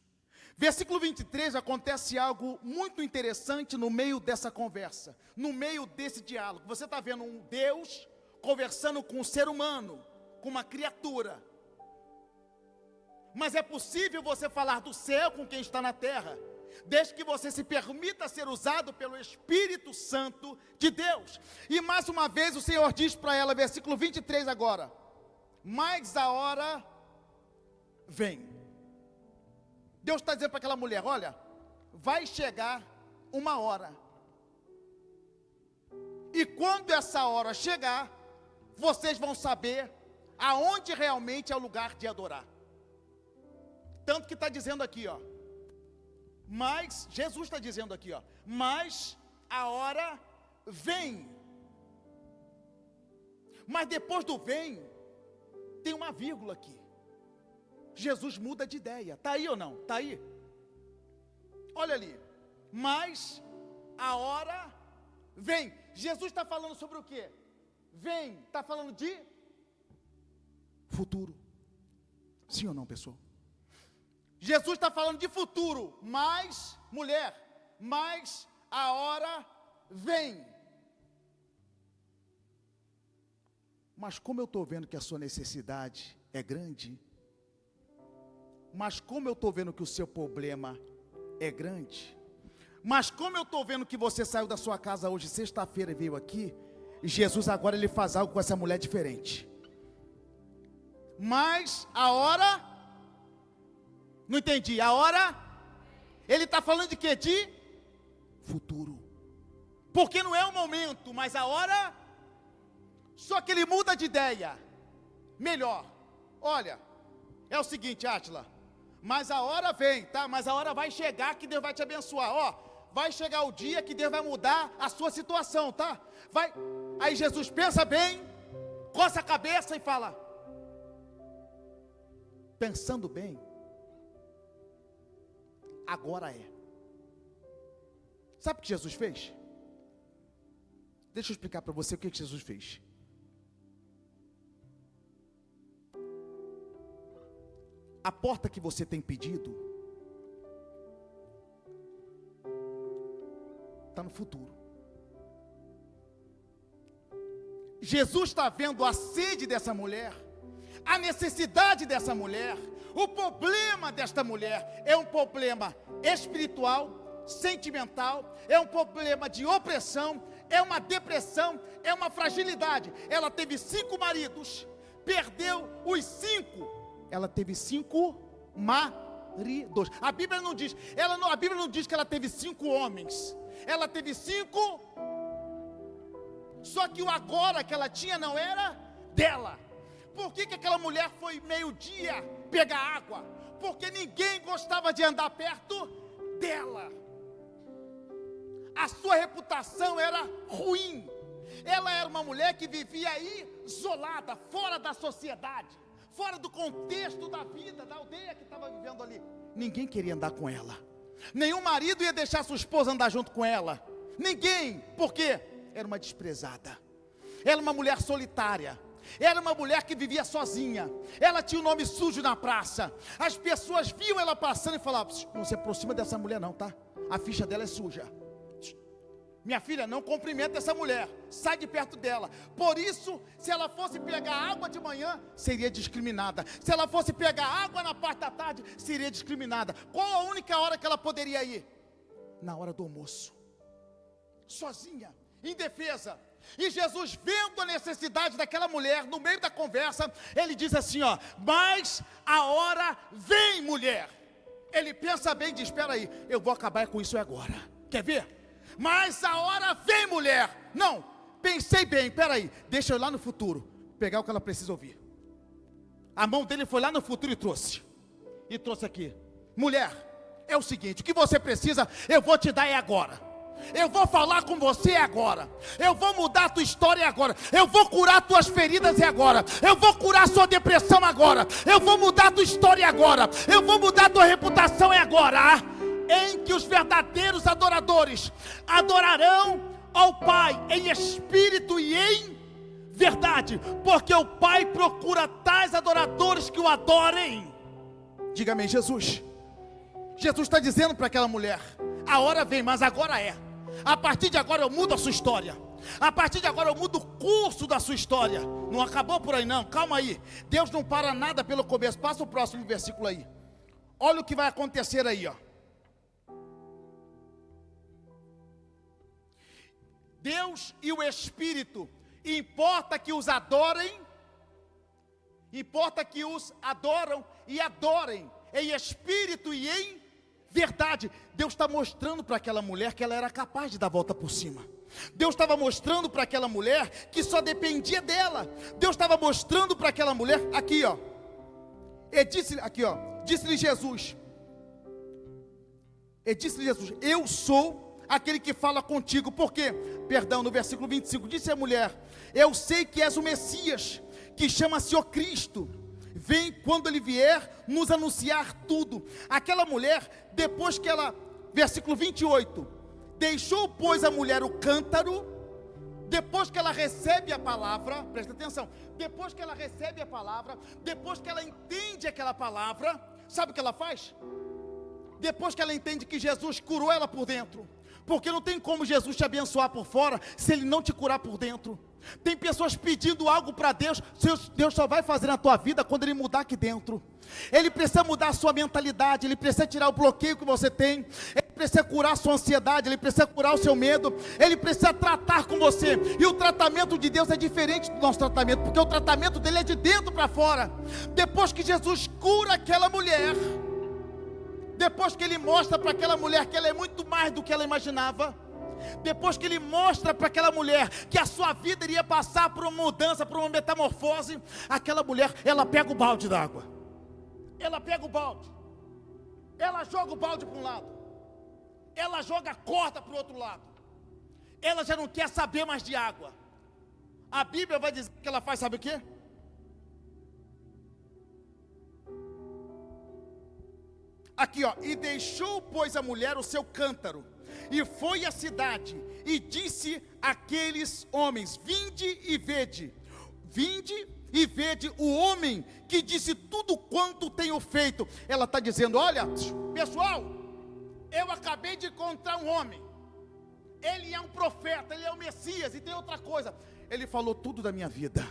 Versículo 23, acontece algo muito interessante no meio dessa conversa, no meio desse diálogo. Você está vendo um Deus conversando com um ser humano, com uma criatura. Mas é possível você falar do céu com quem está na terra, desde que você se permita ser usado pelo Espírito Santo de Deus. E mais uma vez o Senhor diz para ela, versículo 23 agora: mas a hora vem. Deus está dizendo para aquela mulher: olha, vai chegar uma hora, e quando essa hora chegar, vocês vão saber aonde realmente é o lugar de adorar. Tanto que está dizendo aqui, ó, mas, Jesus está dizendo aqui, ó, mas a hora vem. Mas depois do vem, tem uma vírgula aqui. Jesus muda de ideia. Está aí ou não? Está aí? Olha ali. Mas a hora vem. Jesus está falando sobre o quê? Vem. Está falando de futuro. Sim ou não, pessoal? Jesus está falando de futuro, mas, mulher, mas a hora vem. Mas como eu estou vendo que a sua necessidade é grande, mas como eu estou vendo que o seu problema é grande, mas como eu estou vendo que você saiu da sua casa hoje, sexta-feira, e veio aqui, Jesus agora ele faz algo com essa mulher diferente. Mas a hora... Não entendi, a hora, ele está falando de quê? De futuro, porque não é o momento, mas a hora, só que ele muda de ideia, melhor, olha, é o seguinte, Átila, mas a hora vem, tá? Mas a hora vai chegar que Deus vai te abençoar, ó, vai chegar o dia que Deus vai mudar a sua situação, tá? Vai, aí Jesus pensa bem, coça a cabeça e fala, pensando bem, agora é. Sabe o que Jesus fez? Deixa eu explicar para você o que Jesus fez. A porta que você tem pedido está no futuro. Jesus está vendo a sede dessa mulher, a necessidade dessa mulher, O problema desta mulher é um problema espiritual, sentimental, é um problema de opressão, é uma depressão, é uma fragilidade. Ela teve 5 maridos, perdeu os 5. Ela teve 5 maridos. A Bíblia não diz, a Bíblia não diz que ela teve 5 homens. Ela teve 5. Só que o agora que ela tinha não era dela. Por que aquela mulher foi meio-dia pegar água? Porque ninguém gostava de andar perto dela. A sua reputação era ruim. Ela era uma mulher que vivia isolada, fora da sociedade, fora do contexto da vida, da aldeia que estava vivendo ali. Ninguém queria andar com ela. Nenhum marido ia deixar sua esposa andar junto com ela. Ninguém. Por quê? Era uma desprezada. Era uma mulher solitária. Era uma mulher que vivia sozinha. Ela tinha um nome sujo na praça. As pessoas viam ela passando e falavam: não se aproxima dessa mulher não, tá? A ficha dela é suja. Minha filha, não cumprimenta essa mulher. Sai de perto dela. Por isso, se ela fosse pegar água de manhã, seria discriminada. Se ela fosse pegar água na parte da tarde, seria discriminada. Qual a única hora que ela poderia ir? Na hora do almoço. Sozinha, indefesa. E Jesus, vendo a necessidade daquela mulher, no meio da conversa, ele diz assim, ó: mas a hora vem, mulher. Ele pensa bem e diz: espera aí, eu vou acabar com isso agora. Quer ver? Mas a hora vem, mulher. Não, pensei bem, espera aí, deixa eu ir lá no futuro, pegar o que ela precisa ouvir. A mão dele foi lá no futuro e trouxe aqui: mulher, é o seguinte, o que você precisa, eu vou te dar é agora. Eu vou falar com você agora. Eu vou mudar a tua história agora. Eu vou curar tuas feridas agora. Eu vou curar a sua depressão agora. Eu vou mudar a tua história agora. Eu vou mudar a tua reputação agora. Em que os verdadeiros adoradores adorarão ao Pai em espírito e em verdade, porque o Pai procura tais adoradores que o adorem. Diga amém, Jesus. Jesus está dizendo para aquela mulher: a hora vem, mas agora é. A partir de agora eu mudo a sua história. A partir de agora eu mudo o curso da sua história. Não acabou por aí não, calma aí. Deus não para nada pelo começo. Passa o próximo versículo aí. Olha o que vai acontecer aí, ó. Deus e o Espírito, importa que os adorem, importa que os adoram e adorem em espírito e em verdade. Deus está mostrando para aquela mulher que ela era capaz de dar a volta por cima. Deus estava mostrando para aquela mulher que só dependia dela. Deus estava mostrando para aquela mulher, aqui ó, disse-lhe Jesus, eu sou aquele que fala contigo. Por quê? Perdão, no versículo 25, disse a mulher: eu sei que és o Messias, que chama-se o Cristo. Vem quando ele vier nos anunciar tudo. Aquela mulher, depois que ela, versículo 28, deixou, pois, a mulher o cântaro. Depois que ela recebe a palavra, presta atenção, depois que ela recebe a palavra, depois que ela entende aquela palavra, sabe o que ela faz? Depois que ela entende que Jesus curou ela por dentro, porque não tem como Jesus te abençoar por fora se Ele não te curar por dentro. Tem pessoas pedindo algo para Deus, Deus só vai fazer na tua vida quando Ele mudar aqui dentro. Ele precisa mudar a sua mentalidade, Ele precisa tirar o bloqueio que você tem, Ele precisa curar a sua ansiedade, Ele precisa curar o seu medo, Ele precisa tratar com você. E o tratamento de Deus é diferente do nosso tratamento, porque o tratamento dele é de dentro para fora. Depois que Jesus cura aquela mulher, depois que Ele mostra para aquela mulher que ela é muito mais do que ela imaginava, depois que Ele mostra para aquela mulher que a sua vida iria passar por uma mudança, por uma metamorfose, aquela mulher, ela pega o balde d'água, ela pega o balde, ela joga o balde para um lado, ela joga a corda para o outro lado, ela já não quer saber mais de água. A Bíblia vai dizer que ela faz, sabe o quê? Aqui ó, e deixou, pois, a mulher o seu cântaro, e foi à cidade, e disse àqueles homens: vinde e vede o homem que disse tudo quanto tenho feito. Ela está dizendo: olha, pessoal, eu acabei de encontrar um homem, ele é um profeta, ele é o Messias, e tem outra coisa, ele falou tudo da minha vida,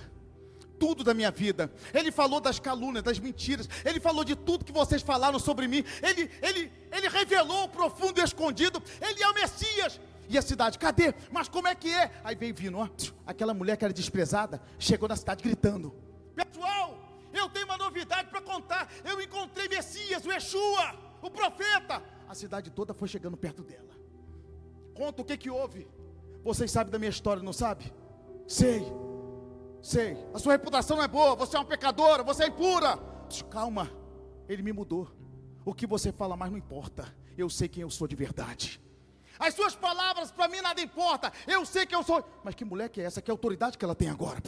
tudo da minha vida. Ele falou das calúnias, das mentiras. Ele falou de tudo que vocês falaram sobre mim. Ele revelou o profundo e escondido. Ele é o Messias. E a cidade, cadê? Mas como é que é? Aí veio vindo, ó, aquela mulher que era desprezada, chegou na cidade gritando: pessoal, eu tenho uma novidade para contar. Eu encontrei Messias, o Yeshua, o profeta. A cidade toda foi chegando perto dela. Conta o que houve. Vocês sabem da minha história, não sabe? Sei. A sua reputação não é boa. Você é uma pecadora, você é impura. Calma, ele me mudou. O que você fala mais não importa. Eu sei quem eu sou de verdade. As suas palavras para mim nada importa. Eu sei quem eu sou. Mas que mulher que é essa? Que autoridade que ela tem agora?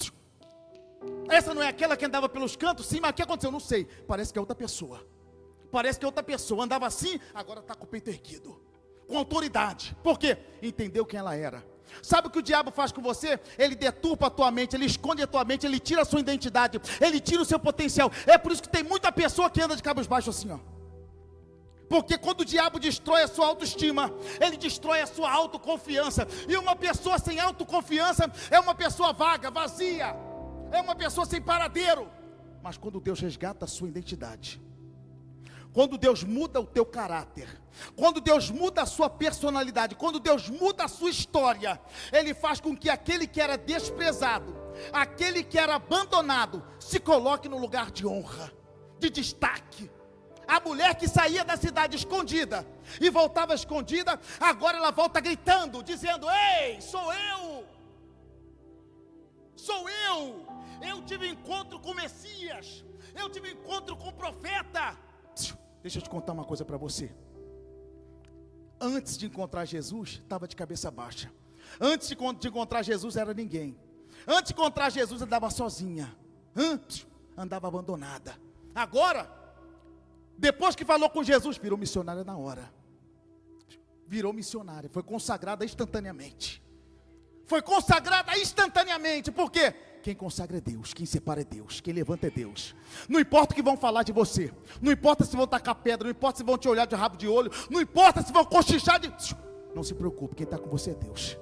Essa não é aquela que andava pelos cantos? Sim, mas o que aconteceu? Não sei. Parece que é outra pessoa. Andava assim, agora está com o peito erguido, com autoridade. Por quê? Entendeu quem ela era. Sabe o que o diabo faz com você? Ele deturpa a tua mente, ele esconde a tua mente, ele tira a sua identidade, ele tira o seu potencial. É por isso que tem muita pessoa que anda de cabos baixos assim, ó. Porque quando o diabo destrói a sua autoestima, ele destrói a sua autoconfiança. E uma pessoa sem autoconfiança é uma pessoa vaga, vazia, é uma pessoa sem paradeiro. Mas quando Deus resgata a sua identidade, quando Deus muda o teu caráter, quando Deus muda a sua personalidade, quando Deus muda a sua história, Ele faz com que aquele que era desprezado, aquele que era abandonado, se coloque no lugar de honra, de destaque. A mulher que saía da cidade escondida e voltava escondida, agora ela volta gritando, dizendo: ei, sou eu tive encontro com o Messias, eu tive encontro com o profeta. Deixa eu te contar uma coisa para você. Antes de encontrar Jesus, estava de cabeça baixa. Antes de encontrar Jesus, era ninguém. Antes de encontrar Jesus, andava sozinha, andava abandonada. Agora, depois que falou com Jesus, virou missionária na hora. Virou missionária, foi consagrada instantaneamente. Por quê? Quem consagra é Deus, quem separa é Deus, quem levanta é Deus. Não importa o que vão falar de você, não importa se vão tacar pedra, não importa se vão te olhar de rabo de olho, não importa se vão cochichar de... Não se preocupe, quem está com você é Deus.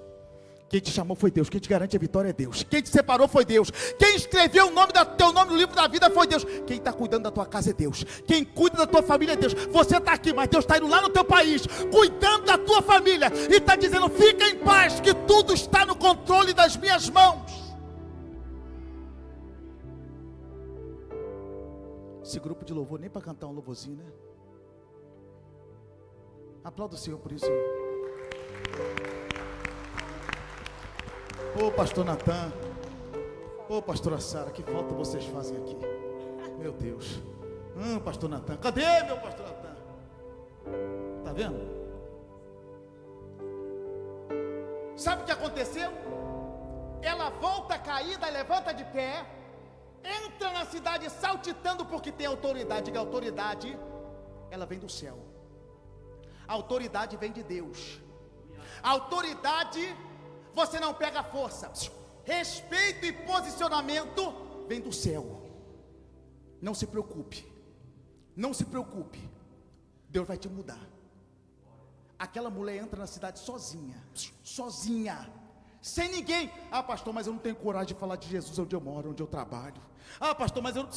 Quem te chamou foi Deus, quem te garante a vitória é Deus. Quem te separou foi Deus. Quem escreveu teu nome no livro da vida foi Deus. Quem está cuidando da tua casa é Deus. Quem cuida da tua família é Deus. Você está aqui, mas Deus está indo lá no teu país, cuidando da tua família, e está dizendo: fica em paz, que tudo está no controle das minhas mãos. Esse grupo de louvor, nem para cantar um louvorzinho, né? Aplauda o Senhor por isso. Ô pastor Natan, ô pastora Sara, que falta vocês fazem aqui. Meu Deus. Pastor Natan, cadê meu pastor Natan? Tá vendo? Sabe o que aconteceu? Ela volta caída, levanta de pé, entra na cidade saltitando porque tem autoridade. Diga: autoridade, ela vem do céu. A autoridade vem de Deus. A autoridade, você não pega força. Respeito e posicionamento vem do céu. Não se preocupe. Não se preocupe. Deus vai te mudar. Aquela mulher entra na cidade sozinha. Sem ninguém. Pastor, mas eu não tenho coragem de falar de Jesus onde eu moro, onde eu trabalho. Pastor, mas eu não...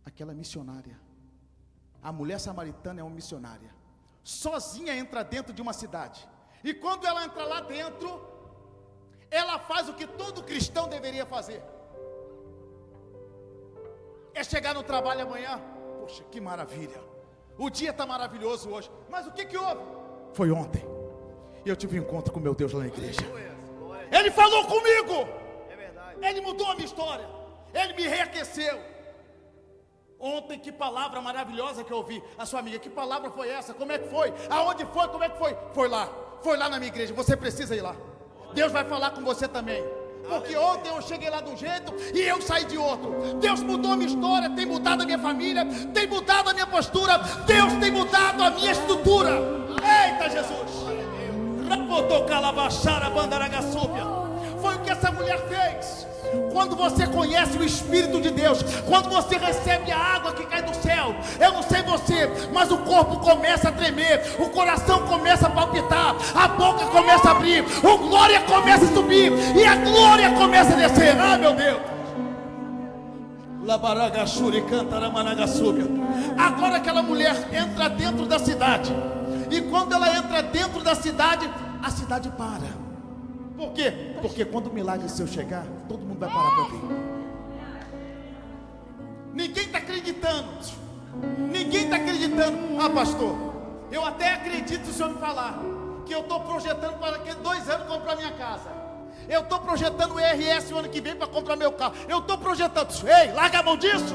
Aquela missionária, a mulher samaritana é uma missionária. Sozinha entra dentro de uma cidade. E quando ela entra lá dentro, ela faz o que todo cristão deveria fazer. É chegar no trabalho amanhã. Poxa, que maravilha. O dia está maravilhoso hoje. Mas o que houve? Foi ontem. E eu tive um encontro com meu Deus lá na igreja. Ele falou comigo. Ele mudou a minha história. Ele me reaqueceu. Ontem, que palavra maravilhosa que eu ouvi. A sua amiga, que palavra foi essa? Como é que foi? Aonde foi? Como é que foi? Foi lá na minha igreja. Você precisa ir lá. Deus vai falar com você também. Porque ontem eu cheguei lá de um jeito e eu saí de outro. Deus mudou a minha história, tem mudado a minha família, tem mudado a minha postura, Deus tem mudado a minha estrutura. Eita Jesus! Foi o que essa mulher mulher fez. Quando você conhece o Espírito de Deus, quando você recebe a água que cai do céu, eu não sei você, mas o corpo começa a tremer, o coração começa a palpitar, a boca começa a abrir, o glória começa a subir e a glória começa a descer. Ah, meu Deus! Agora aquela mulher entra dentro da cidade, e quando ela entra dentro da cidade, a cidade para. Por quê? Porque quando o milagre seu chegar, todo mundo vai parar para ver. Ninguém está acreditando. Ninguém está acreditando. Ah, pastor, eu até acredito se o senhor me falar que eu estou projetando para daqui a 2 anos comprar minha casa. Eu estou projetando o IRS o ano que vem para comprar meu carro. Eu estou projetando. Ei, larga a mão disso.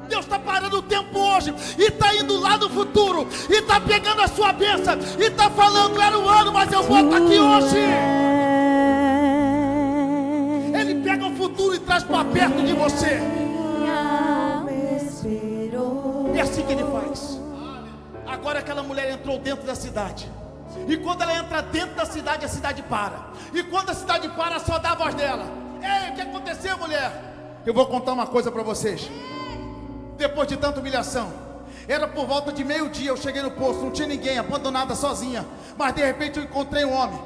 Deus está parando o tempo hoje e está indo lá no futuro e está pegando a sua bênção e está falando, era o ano, mas eu vou estar aqui hoje. Ele pega o futuro e traz para perto de você. É assim que ele faz. Agora aquela mulher entrou dentro da cidade, e quando ela entra dentro da cidade, a cidade para. E quando a cidade para, só dá a voz dela. Ei, o que aconteceu, mulher? Eu vou contar uma coisa para vocês. Depois de tanta humilhação, era por volta de meio-dia, eu cheguei no posto, não tinha ninguém, abandonada, sozinha. Mas de repente eu encontrei um homem.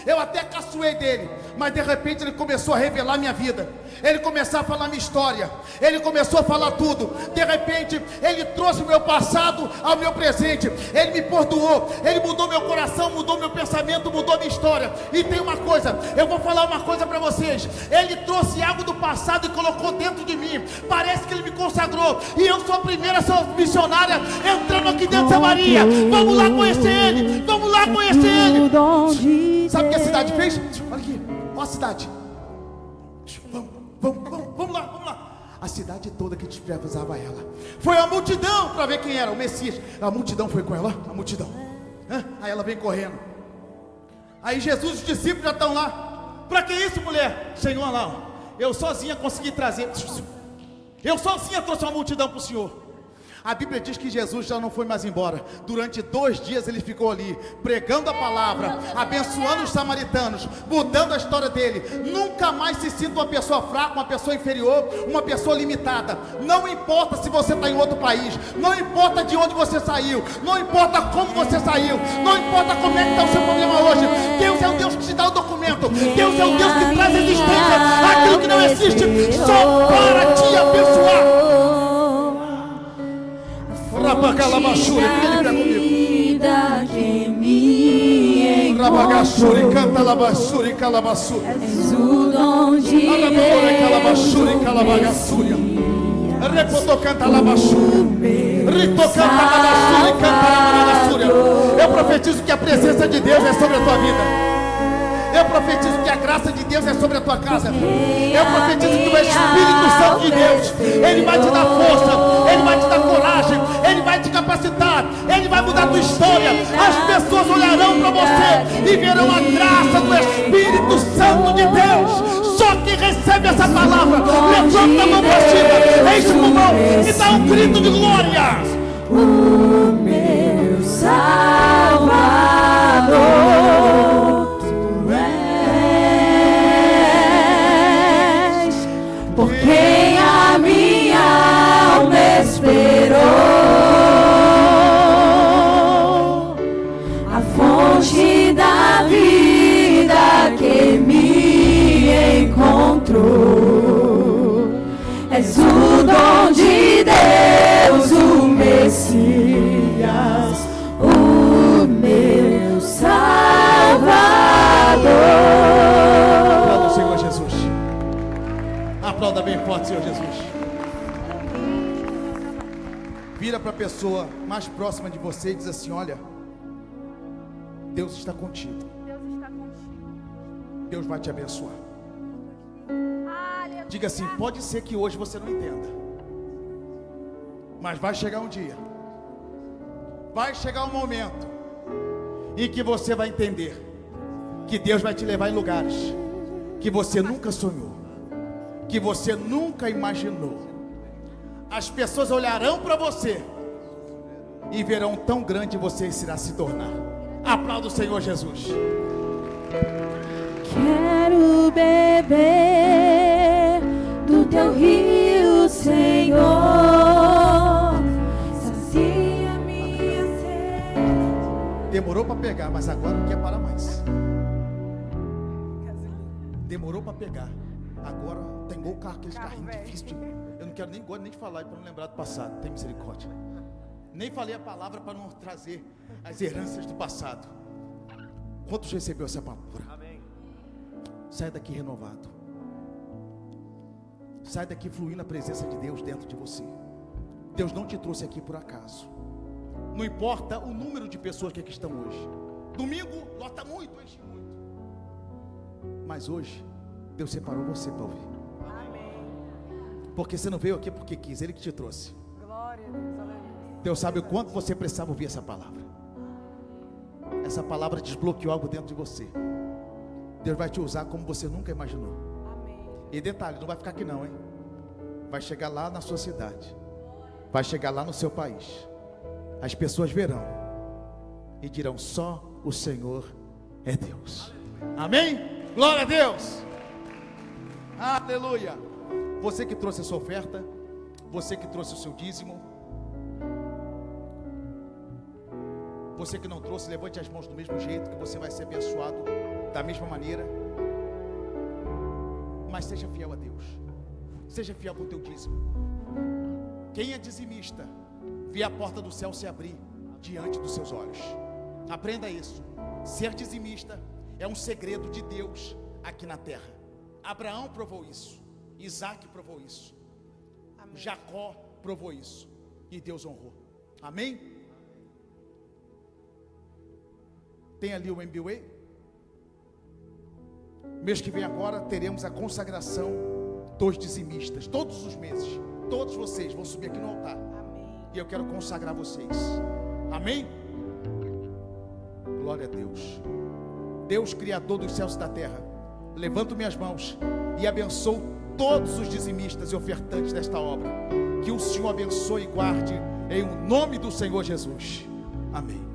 Eu até caçoei dele, mas de repente ele começou a revelar minha vida. Ele começou a falar minha história. Ele começou a falar tudo. De repente ele trouxe o meu passado ao meu presente. Ele me perdoou. Ele mudou meu coração, mudou meu pensamento, mudou minha história. E tem uma coisa, eu vou falar uma coisa para vocês. Ele trouxe algo do passado e colocou dentro de mim. Parece que ele me consagrou, e eu sou a primeira missionária entrando aqui dentro de Samaria. Vamos lá conhecer ele. Vamos lá conhecer ele. Sabe o que a cidade fez? Olha aqui, olha a cidade. Vamos lá. A cidade toda que desprezava ela. Foi a multidão para ver quem era o Messias. A multidão foi com ela, a multidão. Aí ela vem correndo. Aí Jesus e os discípulos já estão lá. Para que isso, mulher? Senhor, lá, eu sozinha consegui trazer. Eu sozinha trouxe uma multidão para o Senhor. A Bíblia diz que Jesus já não foi mais embora. Durante 2 dias ele ficou ali, pregando a palavra, abençoando os samaritanos, mudando a história dele. Nunca mais se sinta uma pessoa fraca, uma pessoa inferior, uma pessoa limitada. Não importa se você está em outro país, não importa de onde você saiu, não importa como você saiu, não importa como é que está o seu problema hoje. Deus é o Deus que te dá o documento. Deus é o Deus que traz a existência aquilo que não existe, só para te abençoar. Rabacalabachuri, ele pega comigo. Rabagachuri, canta labachuri, calabaçuri. És o dom de Calabachuri, calabagaçuri. Repoto canta labachuri. Rito canta labachuri, canta labachuri. Eu profetizo que a presença de Deus é sobre a tua vida. Eu profetizo que a graça de Deus é sobre a tua casa. Eu profetizo que o Espírito Santo de Deus, ele vai te dar força, ele vai te dar coragem, ele vai te capacitar, ele vai mudar a tua história. As pessoas olharão para você e verão a graça do Espírito Santo de Deus. Só quem recebe essa palavra, levanta a mão para cima, enche o pulmão e dá um grito de glória. O meu Salvador, por quem a minha alma esperou, a fonte da vida que me encontrou. És o dom de Deus, o Messias, o meu Salvador. Aplauda o Senhor Jesus. Aplauda bem forte, Senhor Jesus. Vira para a pessoa mais próxima de você e diz assim: olha, Deus está contigo. Deus vai te abençoar. Diga assim: pode ser que hoje você não entenda, mas vai chegar um dia, vai chegar um momento em que você vai entender que Deus vai te levar em lugares que você nunca sonhou, que você nunca imaginou. As pessoas olharão para você e verão tão grande você irá se tornar. Aplauda o Senhor Jesus. Quero bem beber do teu rio, Senhor. Sacia minha sede. Demorou para pegar, mas agora não quer parar mais. Demorou para pegar, agora tem igual o carro, aqueles carrinhos difíceis. Eu não quero nem gosto nem de falar para não lembrar do passado. Tem misericórdia. Nem falei a palavra para não trazer as heranças do passado. Quantos recebeu essa palavra? Amém. Sai daqui renovado. Sai daqui fluindo a presença de Deus dentro de você. Deus não te trouxe aqui por acaso. Não importa o número de pessoas que aqui estão hoje. Domingo lota muito, enche muito. Mas hoje Deus separou você para ouvir. Amém. Porque você não veio aqui porque quis, Ele que te trouxe. Glória a Deus, aleluia. Deus sabe o quanto você precisava ouvir essa palavra. Essa palavra desbloqueou algo dentro de você. Deus vai te usar como você nunca imaginou. Amém. E detalhe, não vai ficar aqui não, hein? Vai chegar lá na sua cidade. Vai chegar lá no seu país. As pessoas verão e dirão: só o Senhor é Deus. Amém? Glória a Deus. Aleluia. Você que trouxe a sua oferta, você que trouxe o seu dízimo, você que não trouxe, levante as mãos do mesmo jeito, que você vai ser abençoado da mesma maneira. Mas seja fiel a Deus. Seja fiel com o teu dízimo. Quem é dizimista, vê a porta do céu se abrir diante dos seus olhos. Aprenda isso. Ser dizimista é um segredo de Deus aqui na terra. Abraão provou isso. Isaac provou isso. Amém. Jacó provou isso. E Deus honrou. Amém? Tem ali o MBA. Mês que vem agora teremos a consagração dos dizimistas. Todos os meses. Todos vocês vão subir aqui no altar. Amém. E eu quero consagrar vocês. Amém? Glória a Deus. Deus, Criador dos céus e da terra, levanto minhas mãos e abençoo todos os dizimistas e ofertantes desta obra. Que o Senhor abençoe e guarde em o nome do Senhor Jesus. Amém.